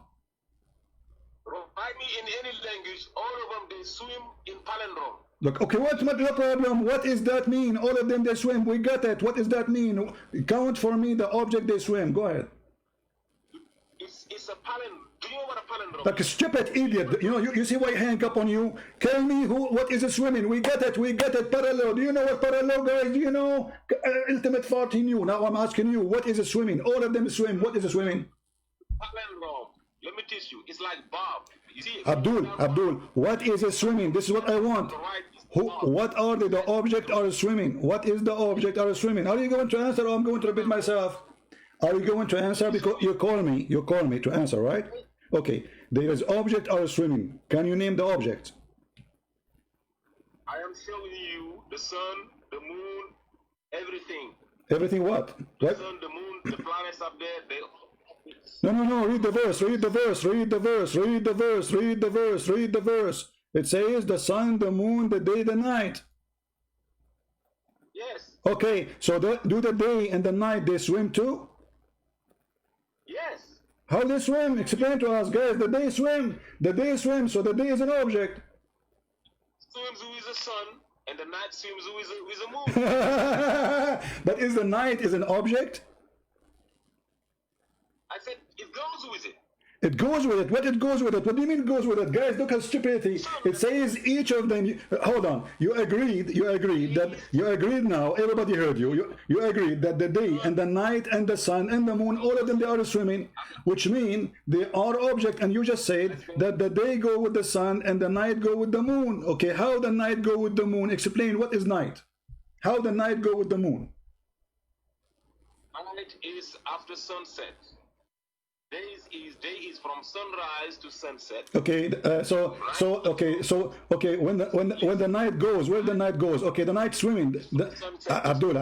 Write me in any language, all of them, they swim in palindrome. Look, okay, what's the problem? What does that mean? All of them, they swim. We got it. What does that mean? Count for me the object they swim. Go ahead. It's a palindrome. Do you know what a palindrome Like a is? stupid idiot. You know, you see why I hang up on you? Tell me what is a swimming? We got it. Parallel. Do you know what parallel, guys? Do you know? Ultimate 14 you. Now I'm asking you, what is a swimming? All of them swim. What is a swimming? Palindrome. Let me teach you. It's like Bob. You see, Abdul, what is a swimming? This is what I want. What are the object are swimming? What is the object are swimming? Are you going to answer or I'm going to repeat myself? Are you going to answer? Because you call me to answer, right? Okay, there is object are swimming. Can you name the object? I am showing you the sun, the moon, everything. Everything what? The What? sun, the moon, the planets up there, they. No, read the verse, read the verse. It says the sun, the moon, the day, the night. Yes, Okay, so do the day and the night they swim too? yes. How they swim? Explain to us, guys. The day swim, so the day is an object. Swims who is the sun, and the night swims who is a moon. But is the night is an object? I said, it goes with it. It goes with it. What it goes with it? What do you mean it goes with it? Guys, look at stupidity. It says each of them. Hold on. You agreed now. Everybody heard you. You agreed that the day and the night and the sun and the moon, all of them, they are swimming, which mean they are object. And you just said that the day go with the sun and the night go with the moon. Okay, how the night go with the moon? Explain what is night. How the night go with the moon? Night is after sunset. Day is from sunrise to sunset. Okay, when the night goes, where the night goes? Okay, the night swimming. Abdul,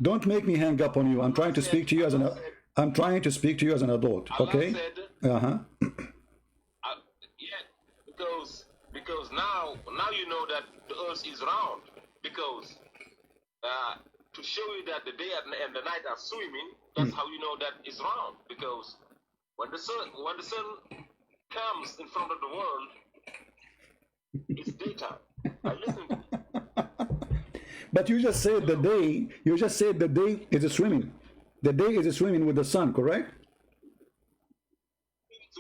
don't make me hang up on you. I'm trying to speak to you as an adult. Okay. Yeah, because now you know that the earth is round. Because to show you that the day and the night are swimming, that's how you know that it's round. Because when the sun comes in front of the world, it's daytime. I listen to you. But you just said the day. You just said the day is a swimming. The day is a swimming with the sun, correct?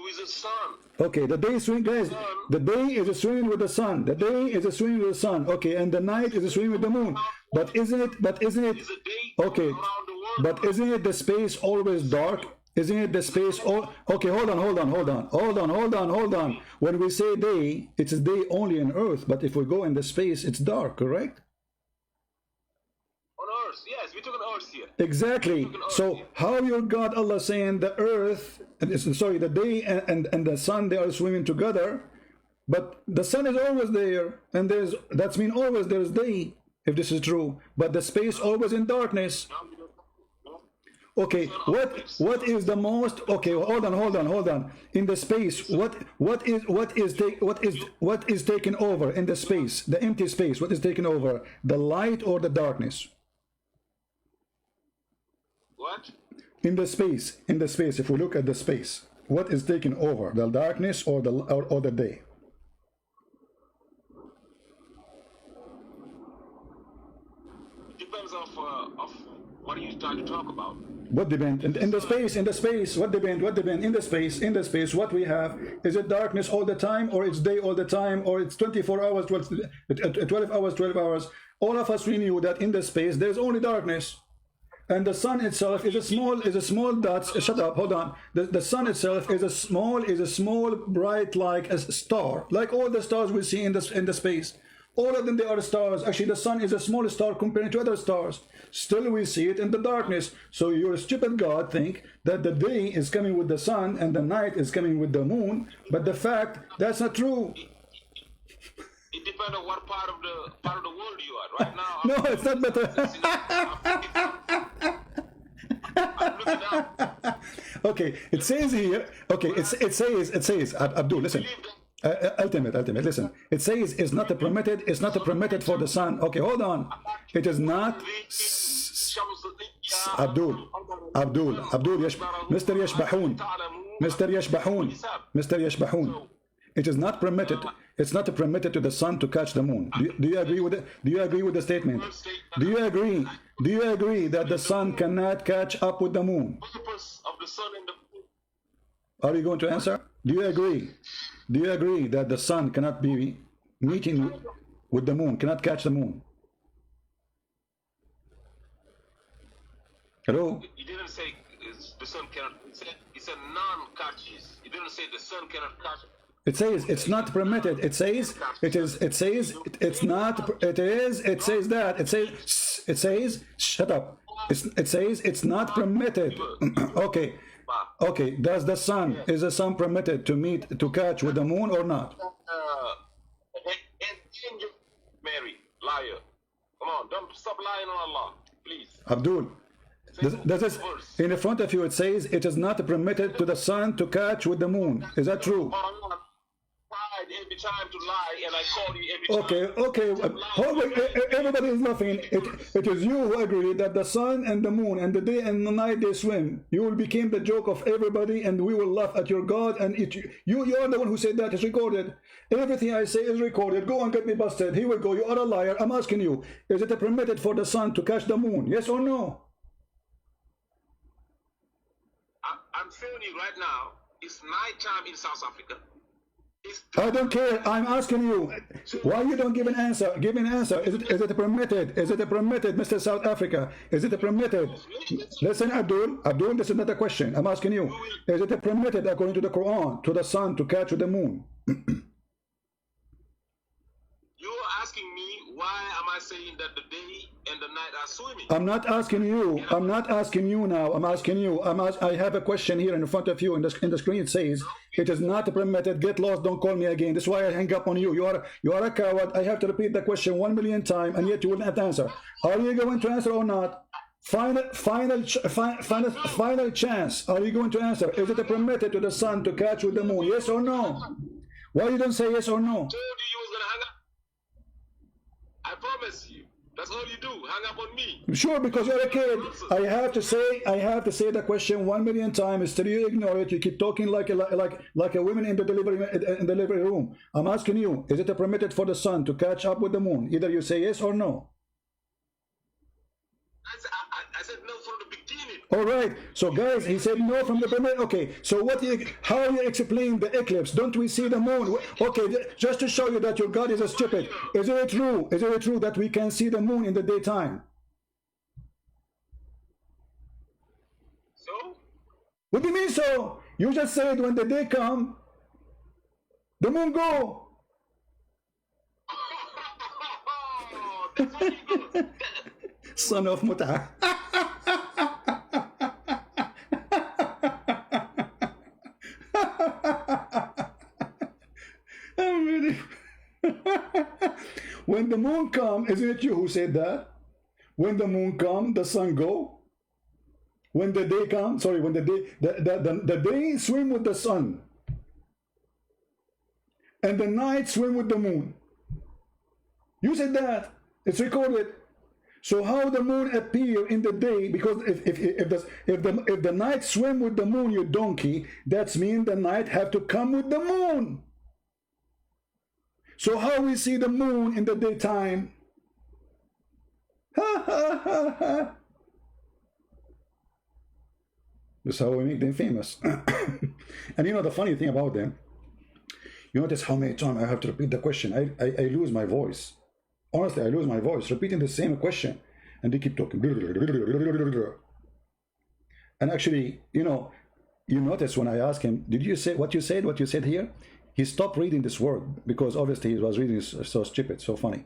With the sun. Okay, the day is swimming, guys. The day is a swimming with the sun. The day is a swimming with the sun. Okay, and the night is a swimming with the moon. But isn't it? It's a day Okay, around the world. but isn't it the space always dark? Isn't it the space all okay, hold on. When we say day, it's a day only on earth, but if we go in the space, it's dark, correct? On earth, yes, we're talking earth here. Exactly. So how your God Allah saying the earth the day and the sun they are swimming together, but the sun is always there, and that's mean always there's day, if this is true, but the space always in darkness. Okay, what is the most? Okay, hold on. In the space, what is taken over in the space, the empty space? What is taken over, the light or the darkness? What? In the space. If we look at the space, what is taken over, the darkness or the day? Depends of what are you trying to talk about? What depend in the space? What depend in the space? What we have, is it darkness all the time, or it's day all the time, or it's 24 hours, 12 hours? All of us, we knew that in the space there's only darkness, and the sun itself is a small dot. Shut up, hold on. The sun itself is a small bright like a star, like all the stars we see in the space. All of them, they are stars. Actually, the sun is a small star compared to other stars. Still, we see it in the darkness. So your stupid God think that the day is coming with the sun and the night is coming with the moon. But the fact, that's not true. It depends on what part of the world you are right now. No, it's not better. I'm Okay, it says here. Okay, it says Abdul, listen. Ultimate, listen. It says it's not permitted. It's not permitted for the sun. Okay, hold on. It is not. Abdul, Mr. Yashbahun, Mr. Yashbahun. It is not permitted. It's not permitted to the sun to catch the moon. Do you agree with it? Do you agree with the statement? Do you agree? Do you agree that the sun cannot catch up with the moon? Are you going to answer? Do you agree? Do you agree that the sun cannot be meeting with the moon, cannot catch the moon? Hello? He didn't say the sun cannot. He said non-catches. He didn't say the sun cannot catch. It says it's not permitted. It says it is. It says it's not. It is. It says that. It says. It says. Shut up. It says it's not permitted. Okay. Okay. Does the sun? Is the sun permitted to meet to catch with the moon or not? Mary, liar. Come on, don't stop lying on Allah, please. Abdul. Does this, in the front of you it says it is not permitted to the sun to catch with the moon. Is that true? Every time to lie, and I call you every time. Okay. Everybody is laughing. It is you who agree that the sun and the moon and the day and the night they swim. You will become the joke of everybody, and we will laugh at your God. And you are the one who said that. It's recorded. Everything I say is recorded. Go and get me busted. Here we go. You are a liar. I'm asking you: is it permitted for the sun to catch the moon? Yes or no? I'm telling you right now. It's night time in South Africa. I don't care. I'm asking you. Why you don't give an answer? Give me an answer. Is it permitted? Is it permitted, Mr. South Africa? Is it permitted? Listen, Abdul, this is not a question. I'm asking you. Is it permitted according to the Quran to the sun to catch with the moon? You're asking me why am I saying that the day and the night are swimming? I'm not asking you. I'm not asking you now. I'm asking you. I have a question here in front of you. In the screen it says it is not permitted. Get lost. Don't call me again. That's why I hang up on you. You are a coward. I have to repeat the question 1 million times, and yet you will not answer. Are you going to answer or not? Final chance. Are you going to answer? Is it permitted to the sun to catch with the moon? Yes or no? Why you don't say yes or no? I told you was gonna hang up. I promise you. That's all you do. Hang up on me. Sure, because you're a kid. I have to say the question 1 million times. Still you ignore it. You keep talking like a woman in the delivery room. I'm asking you: is it permitted for the sun to catch up with the moon? Either you say yes or no. I said no from the beginning. All right. So guys, he said no from the beginning. Okay. So how you explain the eclipse? Don't we see the moon? Okay. Just to show you that your God is a stupid. Is it true? Is it true that we can see the moon in the daytime? So? What do you mean so? You just said when the day come, the moon go. That's what you do. Son of Muta. I'm really. When the moon come, isn't it you who said that? When the moon come, the sun go. When the day come, sorry, when the day swim with the sun, and the night swim with the moon. You said that. It's recorded. So how the moon appear in the day? Because if the night swim with the moon, you donkey, that's mean the night have to come with the moon. So how we see the moon in the daytime? Ha ha ha ha. That's how we make them famous. And you know the funny thing about them, you notice how many times I have to repeat the question. I lose my voice. Honestly, I lose my voice repeating the same question, and they keep talking. And actually, you notice when I ask him, did you say what you said? What you said here? He stopped reading this word because obviously he was reading so stupid, so funny.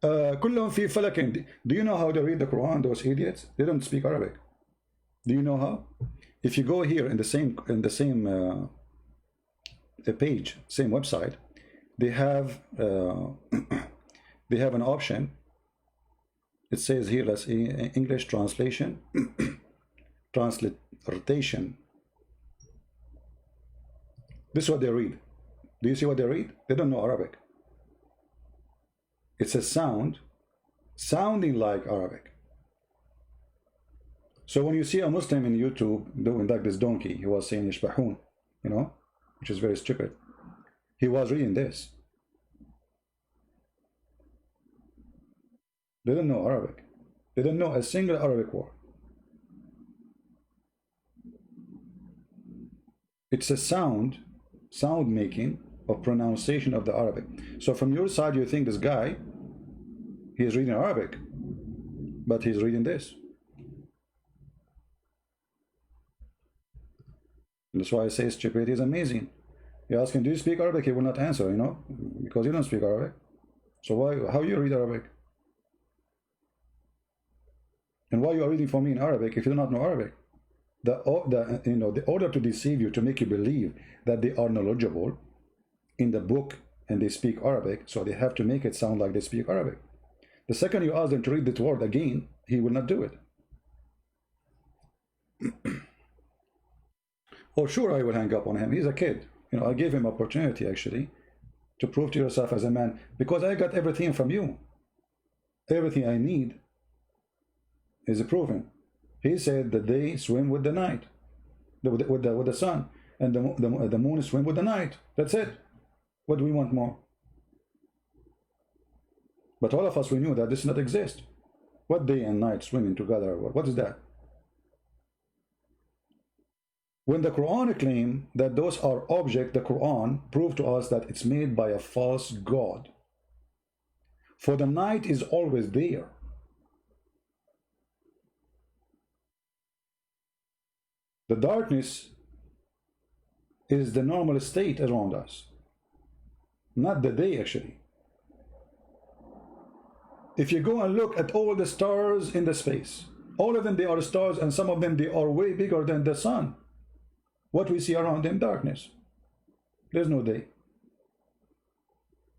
كلهم في فلك. Do you know how to read the Quran? Those idiots. They don't speak Arabic. Do you know how? If you go here in the same the page, same website, they have an option. It says here, let's see, English translation. transliteration. This is what they read. Do you see what they read? They don't know Arabic. It's a sound sounding like Arabic. So when you see a Muslim in YouTube doing like this donkey, he was saying Ishbahun, you know, which is very stupid. He was reading this. They don't know Arabic. They don't know a single Arabic word. It's a sound making of pronunciation of the Arabic. So from your side, you think this guy, he is reading Arabic, but he's reading this. That's why I say stupidity is amazing. You ask him, do you speak Arabic? He will not answer, you know, because you don't speak Arabic. So how you read Arabic? And why you are reading for me in Arabic if you do not know Arabic? The order to deceive you, to make you believe that they are knowledgeable in the book and they speak Arabic, so they have to make it sound like they speak Arabic. The second you ask them to read that word again, he will not do it. Oh, sure, I will hang up on him. He's a kid. You know, I gave him opportunity actually to prove to yourself as a man, because I got everything from you. Everything I need is proven. He said that they swim with the night, with the sun, and the moon swim with the night. That's it. What do we want more? But all of us, we knew that this does not exist. What day and night swimming together? What is that? When the Quran claims that those are objects, the Quran proved to us that it's made by a false god. For the night is always there. The darkness is the normal state around us, not the day actually. If you go and look at all the stars in the space, all of them, they are stars, and some of them, they are way bigger than the sun. What we see around them, darkness. There's no day.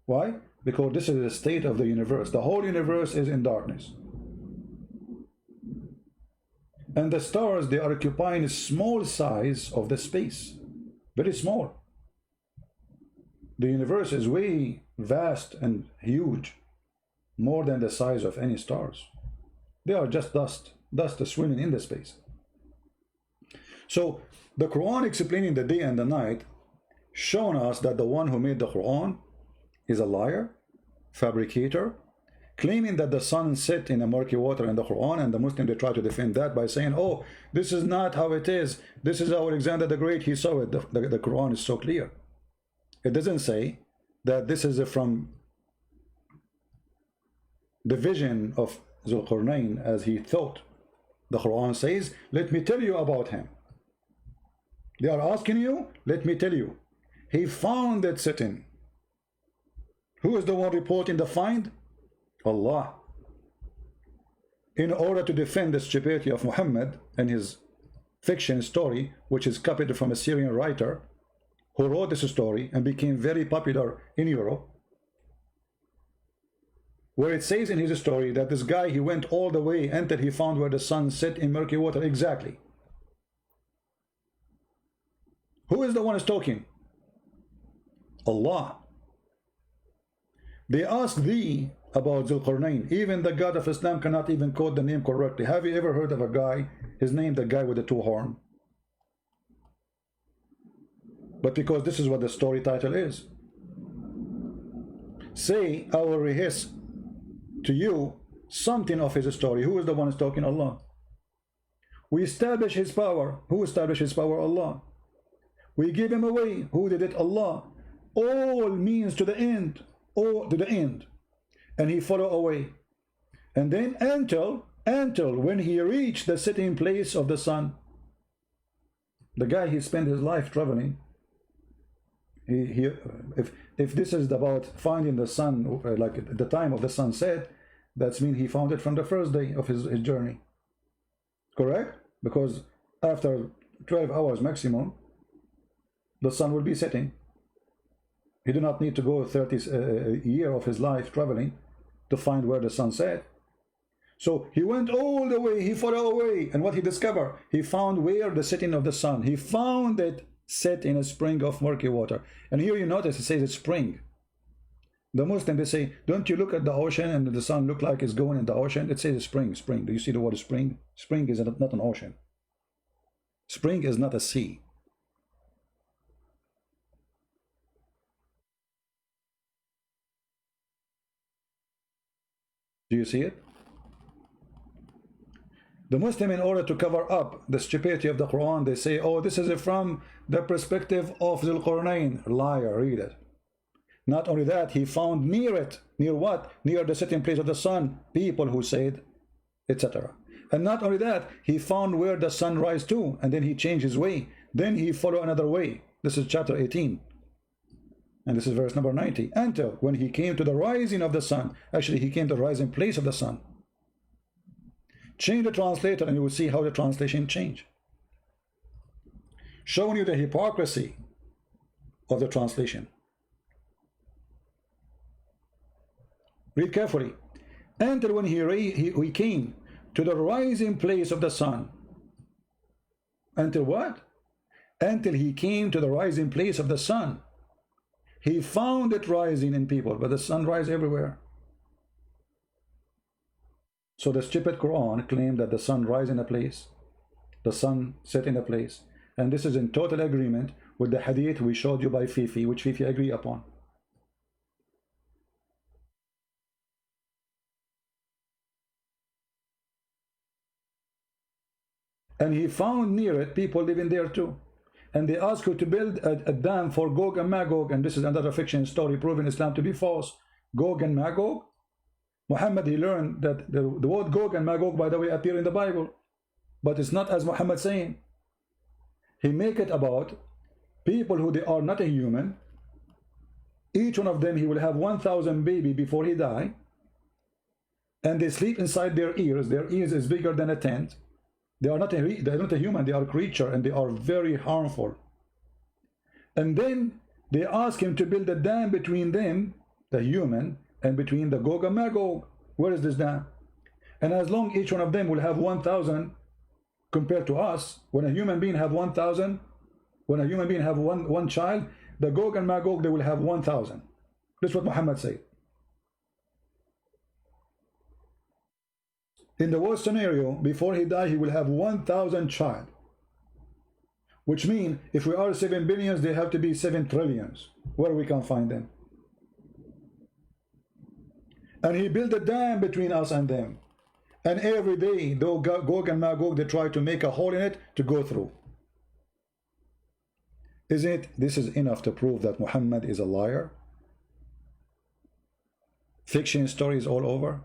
Why? Because this is the state of the universe. The whole universe is in darkness. And the stars, they are occupying a small size of the space. Very small. The universe is way vast and huge. More than the size of any stars. They are just dust. Dust is swimming in the space. So, the Quran explaining the day and the night, showing us that the one who made the Quran is a liar, fabricator, claiming that the sun set in a murky water in the Quran, and the Muslim, they try to defend that by saying, oh, this is not how it is. This is how Alexander the Great, he saw it. The Quran is so clear. It doesn't say that this is from the vision of Zulqarnain as he thought. The Quran says, let me tell you about him. They are asking you, let me tell you. He found it sitting. Who is the one reporting the find? Allah. In order to defend the stupidity of Muhammad and his fiction story, which is copied from a Syrian writer who wrote this story and became very popular in Europe, where it says in his story that this guy, he went all the way until he found where the sun set in murky water exactly. Who is the one who's talking? Allah. They ask thee about Zulqarnain. Even the God of Islam cannot even quote the name correctly. Have you ever heard of a guy, his name, the guy with the two horns? But because this is what the story title is. Say, I will rehearse to you something of his story. Who is the one who's talking? Allah. We establish his power. Who established his power? Allah. We give him away. Who did it? Allah. All means to the end. All to the end. And he follow away. And then until when he reached the sitting place of the sun. The guy, he spent his life traveling. If this is about finding the sun, like at the time of the sunset, that's mean he found it from the first day of his journey. Correct? Because after 12 hours maximum, the sun will be setting. He did not need to go 30 years of his life traveling to find where the sun set. So he went all the way, he far away, and what he discovered? He found where the setting of the sun. He found it set in a spring of murky water. And here you notice it says it's spring. The Muslim, they say, don't you look at the ocean and the sun look like it's going in the ocean? It says spring, spring. Do you see the word spring? Spring is not an ocean. Spring is not a sea. Do you see it? The Muslim, in order to cover up the stupidity of the Quran, they say, oh, this is from the perspective of Dhul Qarnayn. Liar, read it. Not only that, he found near it, near what? Near the setting place of the sun, people who said, etc. And not only that, he found where the sun rise to, and then he changed his way. Then he followed another way. This is chapter 18. And this is verse number 90. Until when he came to the rising of the sun, actually he came to the rising place of the sun. Change the translator and you will see how the translation changed. Showing you the hypocrisy of the translation. Read carefully. Until when he came to the rising place of the sun. Until what? Until he came to the rising place of the sun. He found it rising in people, but the sun rises everywhere. So the stupid Quran claimed that the sun rises in a place, the sun set in a place, and this is in total agreement with the hadith we showed you by Fifi, which Fifi agree upon. And he found near it people living there too. And they asked you to build a dam for Gog and Magog, and this is another fiction story proving Islam to be false. Gog and Magog. Muhammad, he learned that the word Gog and Magog, by the way, appear in the Bible, but it's not as Muhammad saying. He make it about people who they are not a human. Each one of them, he will have 1,000 baby before he die, and they sleep inside their ears. Their ears is bigger than a tent. They're not a human, they are a creature, and they are very harmful. And then they ask him to build a dam between them, the human, and between the Gog and Magog. Where is this dam? And as long each one of them will have 1,000 compared to us, when a human being have 1,000, when a human being have one child, the Gog and Magog, they will have 1,000. That's what Muhammad said. In the worst scenario, before he died, he will have 1,000 child. Which means, if we are 7 billions, they have to be 7 trillions. Where we can find them? And he built a dam between us and them. And every day, though Gog and Magog, they try to make a hole in it to go through. Isn't it? This is enough to prove that Muhammad is a liar. Fiction stories all over.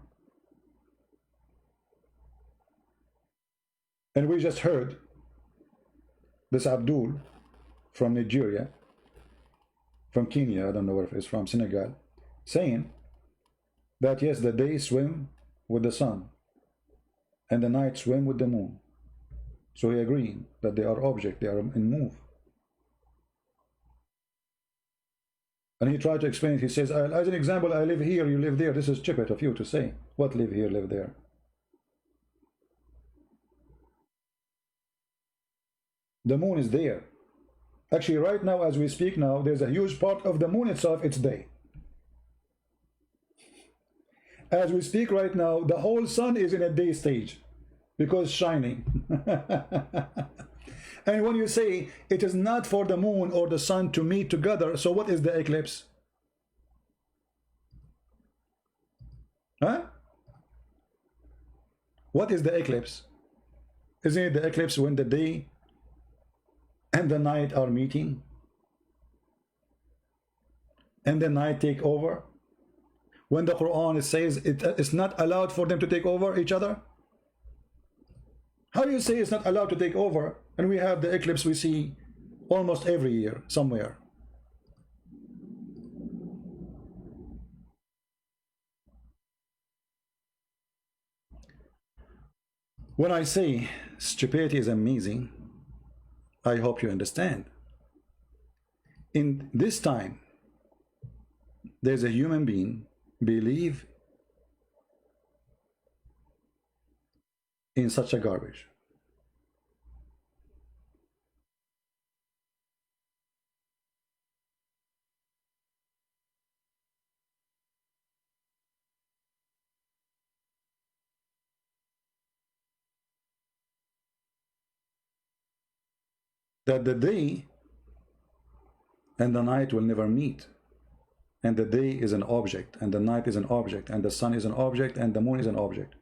And we just heard this Abdul from Nigeria, from Kenya, I don't know where it's from, Senegal, saying that yes, the day swim with the sun and the night swim with the moon. So he agreed that they are object, they are in move. And he tried to explain it. He says, as an example, I live here, you live there. This is stupid of you to say. What live here, live there? The moon is there. Actually, right now, as we speak now, there's a huge part of the moon itself, it's day. As we speak right now, the whole sun is in a day stage because shining. And when you say it is not for the moon or the sun to meet together, so what is the eclipse? Huh? What is the eclipse? Isn't it the eclipse when the day and the night are meeting? And the night take over? When the Quran says it's not allowed for them to take over each other? How do you say it's not allowed to take over? And we have the eclipse we see almost every year somewhere. When I say stupidity is amazing, I hope you understand. In this time, there's a human being believe in such a garbage? That the day and the night will never meet, and the day is an object, and the night is an object, and the sun is an object, and the moon is an object,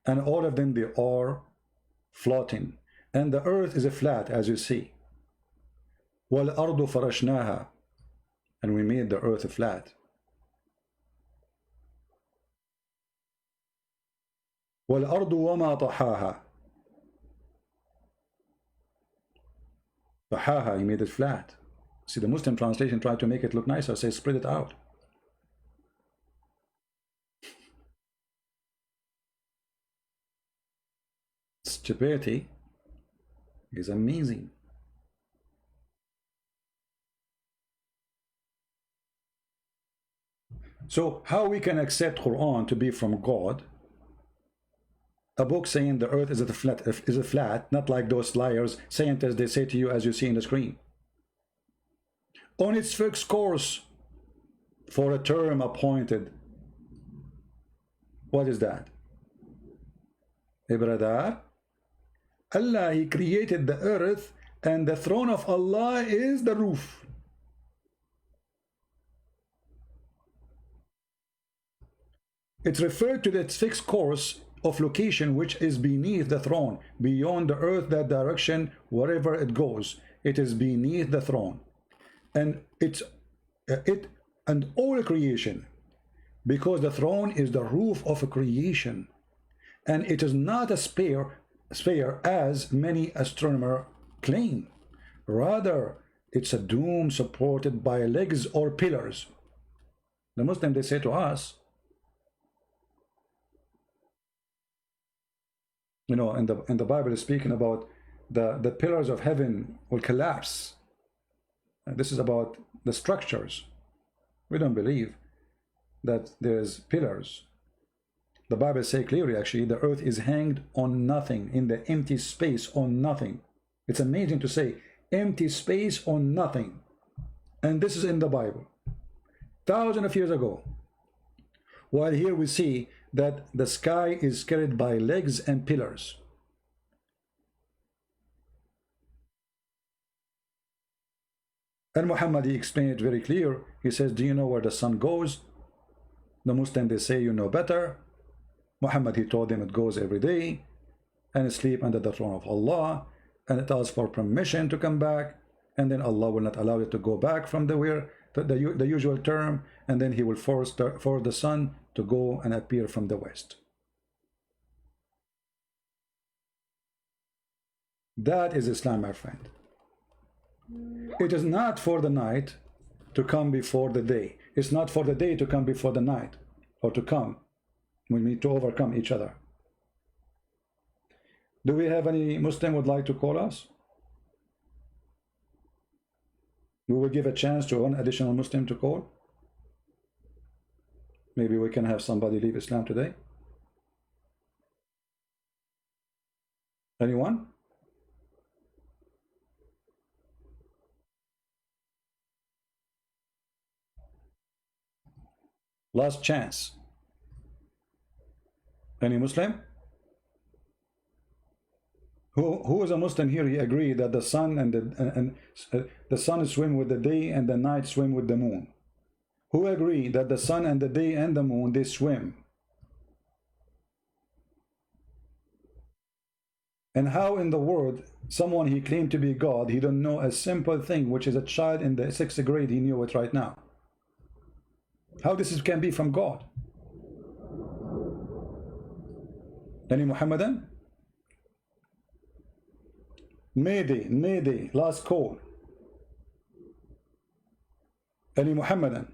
and all of them, they are floating, and the earth is a flat, as you see. وَالْأَرْضُ فَرَشْنَاهَا, and we made the earth flat. وَالْأَرْضُ وَمَا طَحَاهَا, طَحَاهَا, he made it flat. See, the Muslim translation tried to make it look nicer, say spread it out. Stupidity is amazing. So how we can accept Quran to be from God? A book saying the earth is a flat, not like those liars, scientists, they say to you as you see in the screen. On its fixed course for a term appointed. What is that? Hey brother, Allah, he created the earth, and the throne of Allah is the roof. It's referred to its fixed course of location, which is beneath the throne, beyond the earth, that direction, wherever it goes, it is beneath the throne. And it and all creation, because the throne is the roof of a creation, and it is not a sphere as many astronomers claim. Rather, it's a dome supported by legs or pillars. The Muslims, they say to us, you know, and the Bible is speaking about the pillars of heaven will collapse. And this is about the structures. We don't believe that there's pillars. The Bible says clearly, actually, the earth is hanged on nothing, in the empty space on nothing. It's amazing to say empty space on nothing. And this is in the Bible, thousands of years ago. While here we see that the sky is carried by legs and pillars. And Muhammad, he explained it very clear. He says, do you know where the sun goes? The Muslims, they say, you know better. Muhammad, he told them it goes every day, and it sleep under the throne of Allah, and it asks for permission to come back, and then Allah will not allow it to go back from the usual term, and then he will force the sun to go and appear from the west. That is Islam, my friend. It is not for the night to come before the day. It's not for the day to come before the night, or to come. We need to overcome each other. Do we have any Muslim would like to call us? We will give a chance to one additional Muslim to call. Maybe we can have somebody leave Islam today. Anyone? Last chance. Any Muslim? Who is a Muslim here? He agreed that the sun and the sun swim with the day and the night swim with the moon. Who agree that the sun and the day and the moon, they swim? And how in the world someone he claimed to be God, he don't know a simple thing, which is a child in the 6th grade, he knew it right now. How this can be from God? Any Muhammadan? Mayday, last call. Any Muhammadan?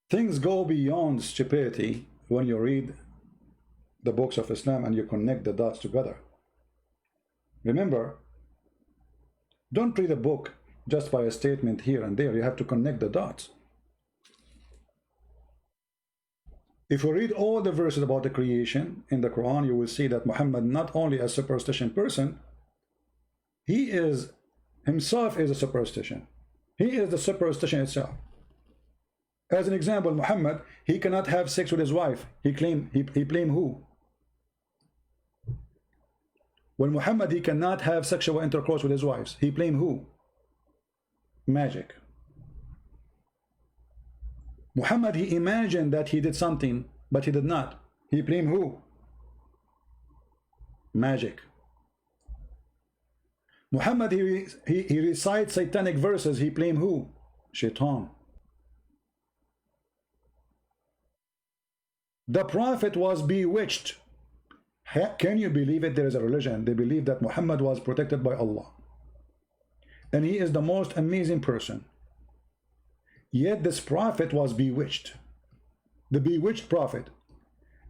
Things go beyond stupidity when you read the books of Islam and you connect the dots together. Remember, don't read a book just by a statement here and there. You have to connect the dots. If you read all the verses about the creation in the Quran, you will see that Muhammad not only a superstition person, he is himself is a superstition. He is the superstition itself. As an example, Muhammad, he cannot have sex with his wife. He blame who? When Muhammad, he cannot have sexual intercourse with his wives, he blame who? Magic. Muhammad, he imagined that he did something, but he did not. He blame who? Magic. Muhammad, he recites satanic verses, he blame who? Shaitan. The Prophet was bewitched. Can you believe it? There is a religion. They believe that Muhammad was protected by Allah. And he is the most amazing person. Yet this Prophet was bewitched. The bewitched Prophet.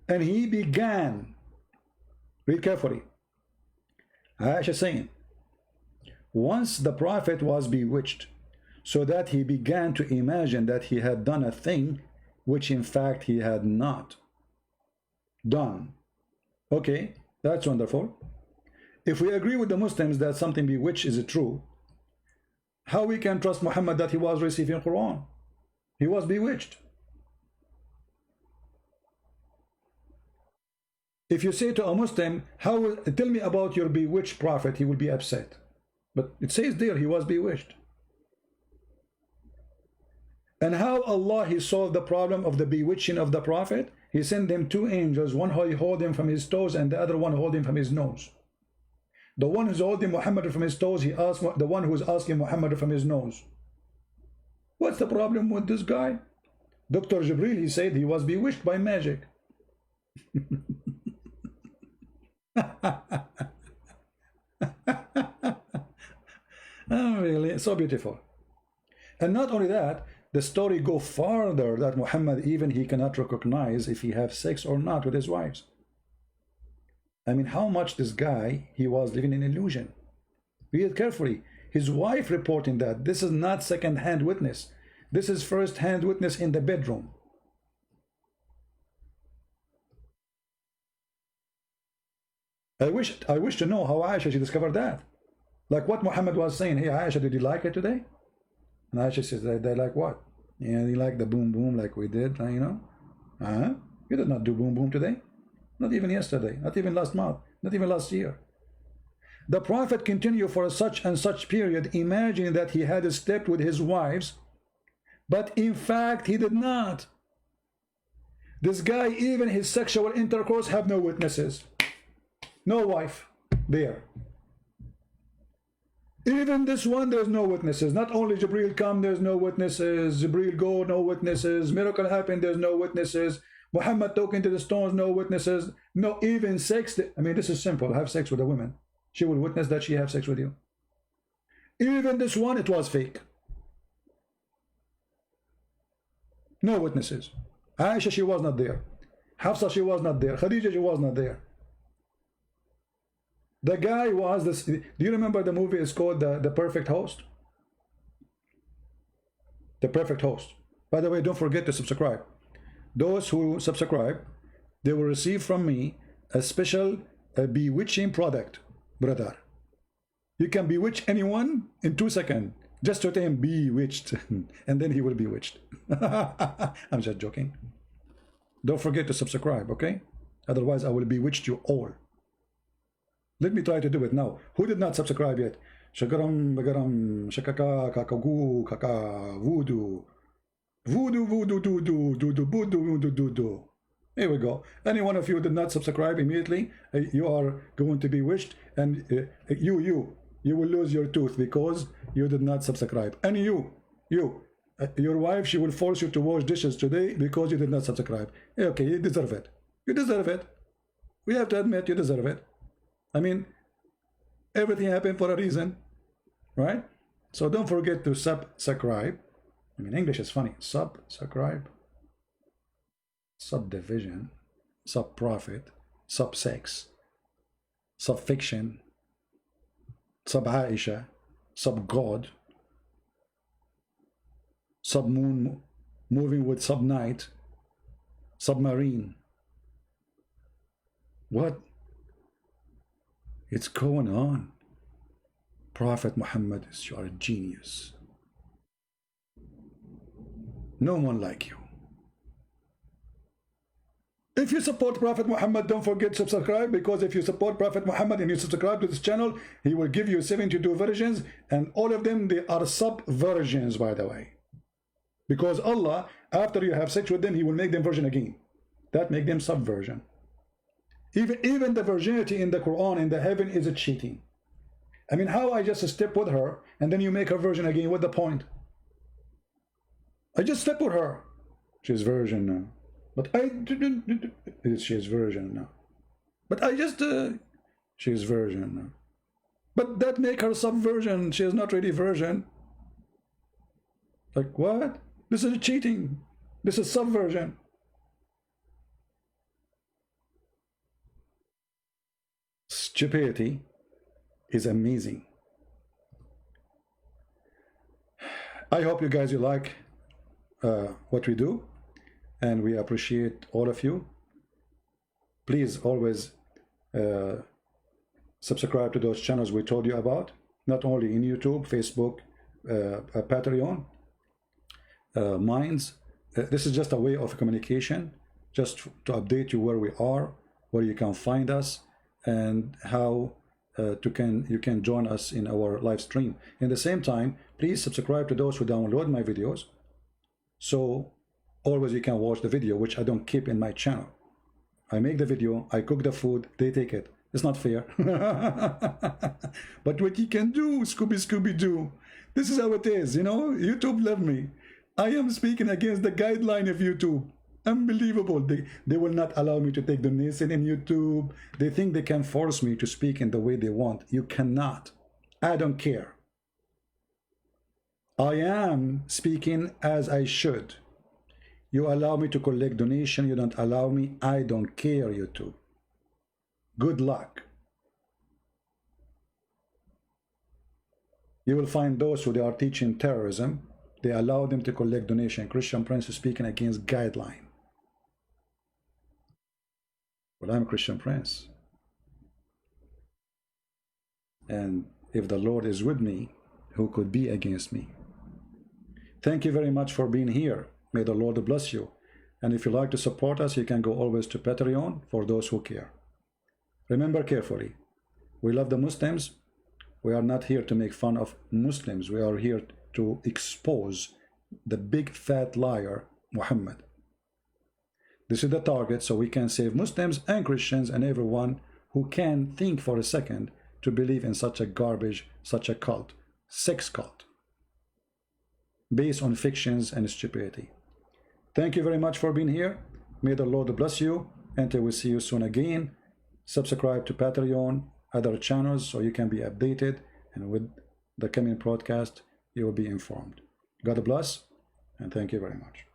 And he began, read carefully, Aisha saying, once the Prophet was bewitched, so that he began to imagine that he had done a thing which in fact he had not done. Okay, that's wonderful. If we agree with the Muslims that something bewitched is true, how we can trust Muhammad that he was receiving Quran? He was bewitched. If you say to a Muslim, tell me about your bewitched prophet, he will be upset. But it says there he was bewitched. And how Allah, he solved the problem of the bewitching of the prophet? He sent them two angels, one who hold him from his toes and the other one hold him from his nose. The one who's holding Muhammad from his toes, he asked the one who's asking Muhammad from his nose. What's the problem with this guy? Dr. Jibril, he said he was bewitched by magic. Oh, really? So beautiful. And not only that, the story go farther that Muhammad, even he cannot recognize if he have sex or not with his wives. I mean, how much this guy, he was living in illusion. Read it carefully. His wife reporting that this is not second-hand witness. This is first-hand witness in the bedroom. I wish to know how Aisha, she discovered that. Like what Muhammad was saying, hey Aisha, did you like it today? And Aisha says, they like what? Yeah, they like the boom boom like we did, you know? You did not do boom boom today. Not even yesterday, not even last month, not even last year. The Prophet continued for such and such period, imagining that he had slept with his wives, but in fact he did not. This guy, even his sexual intercourse, have no witnesses. No wife there. Even this one, there's no witnesses. Not only Jibril come, there's no witnesses. Jibril go, no witnesses. Miracle happen, there's no witnesses. Muhammad talking to the stones, no witnesses. No, even sex. I mean, this is simple. Have sex with a woman. She will witness that she have sex with you. Even this one, it was fake. No witnesses. Aisha, she was not there. Hafsa, she was not there. Khadija, she was not there. The guy was this. Do you remember the movie is called the Perfect Host? The Perfect Host. By the way, don't forget to subscribe. Those who subscribe, they will receive from me a special bewitching product, brother. You can bewitch anyone in 2 seconds. Just to tell him bewitched, and then he will be bewitched. I'm just joking. Don't forget to subscribe, okay? Otherwise, I will bewitch you all. Let me try to do it now. Who did not subscribe yet? Shagaram, bagaram, shakaka, kakagu, kaka, voodoo. Voodoo, voodoo, doo, doo, doo, doo, doo, doo, doo, doo. Here we go. Any one of you did not subscribe immediately, you are going to be wished, and you will lose your tooth because you did not subscribe. And your wife, she will force you to wash dishes today because you did not subscribe. Okay, you deserve it. You deserve it. We have to admit you deserve it. I mean, everything happened for a reason, right? So don't forget to subscribe. I mean, English is funny. Subscribe, subdivision, sub-profit, sub-sex, sub-fiction, sub-Aisha, sub-God, sub-moon moving with sub-night, submarine. What? It's going on. Prophet Muhammad is your genius. No one like you. If you support Prophet Muhammad, don't forget to subscribe, because if you support Prophet Muhammad and you subscribe to this channel, he will give you 72 versions, and all of them, they are sub-versions, by the way. Because Allah, after you have sex with them, he will make them virgin again. That make them sub-version. Even the virginity in the Quran, in the heaven, is a cheating. I mean, how I just step with her, and then you make her virgin again? What's the point? I just slept with her. She's virgin now. But I didn't. She's virgin now. But I just. She's virgin now. But that make her subversion. She is not really virgin. Like what? This is cheating. This is subversion. Stupidity is amazing. I hope you guys like what we do, and we appreciate all of you. Please always subscribe to those channels we told you about, not only in YouTube, Facebook, Patreon, Minds. This is just a way of communication, just to update you where we are, where you can find us, and how you can join us in our live stream. In the same time, please subscribe to those who download my videos, so always you can watch the video, which I don't keep in my channel. I make the video, I cook the food, they take it. It's not fair. But what you can do, Scooby-Doo, this is how it is, you know. YouTube love me. I am speaking against the guideline of YouTube. Unbelievable. They will not allow me to take donation in YouTube. They think they can force me to speak in the way they want. You cannot. I don't care. I am speaking as I should. You allow me to collect donation, you don't allow me. I don't care, YouTube. Good luck. You will find those who they are teaching terrorism. They allow them to collect donation. Christian Prince is speaking against guideline. Well, I'm Christian Prince. And if the Lord is with me, who could be against me? Thank you very much for being here. May the Lord bless you. And if you like to support us, you can go always to Patreon for those who care. Remember carefully, we love the Muslims. We are not here to make fun of Muslims. We are here to expose the big fat liar, Muhammad. This is the target, so we can save Muslims and Christians and everyone who can think for a second to believe in such a garbage, such a cult, sex cult, based on fictions and stupidity. Thank you very much for being here. May the Lord bless you. Until we see you soon again. Subscribe to Patreon, other channels, so you can be updated, and with the coming broadcast you will be informed. God bless, and thank you very much.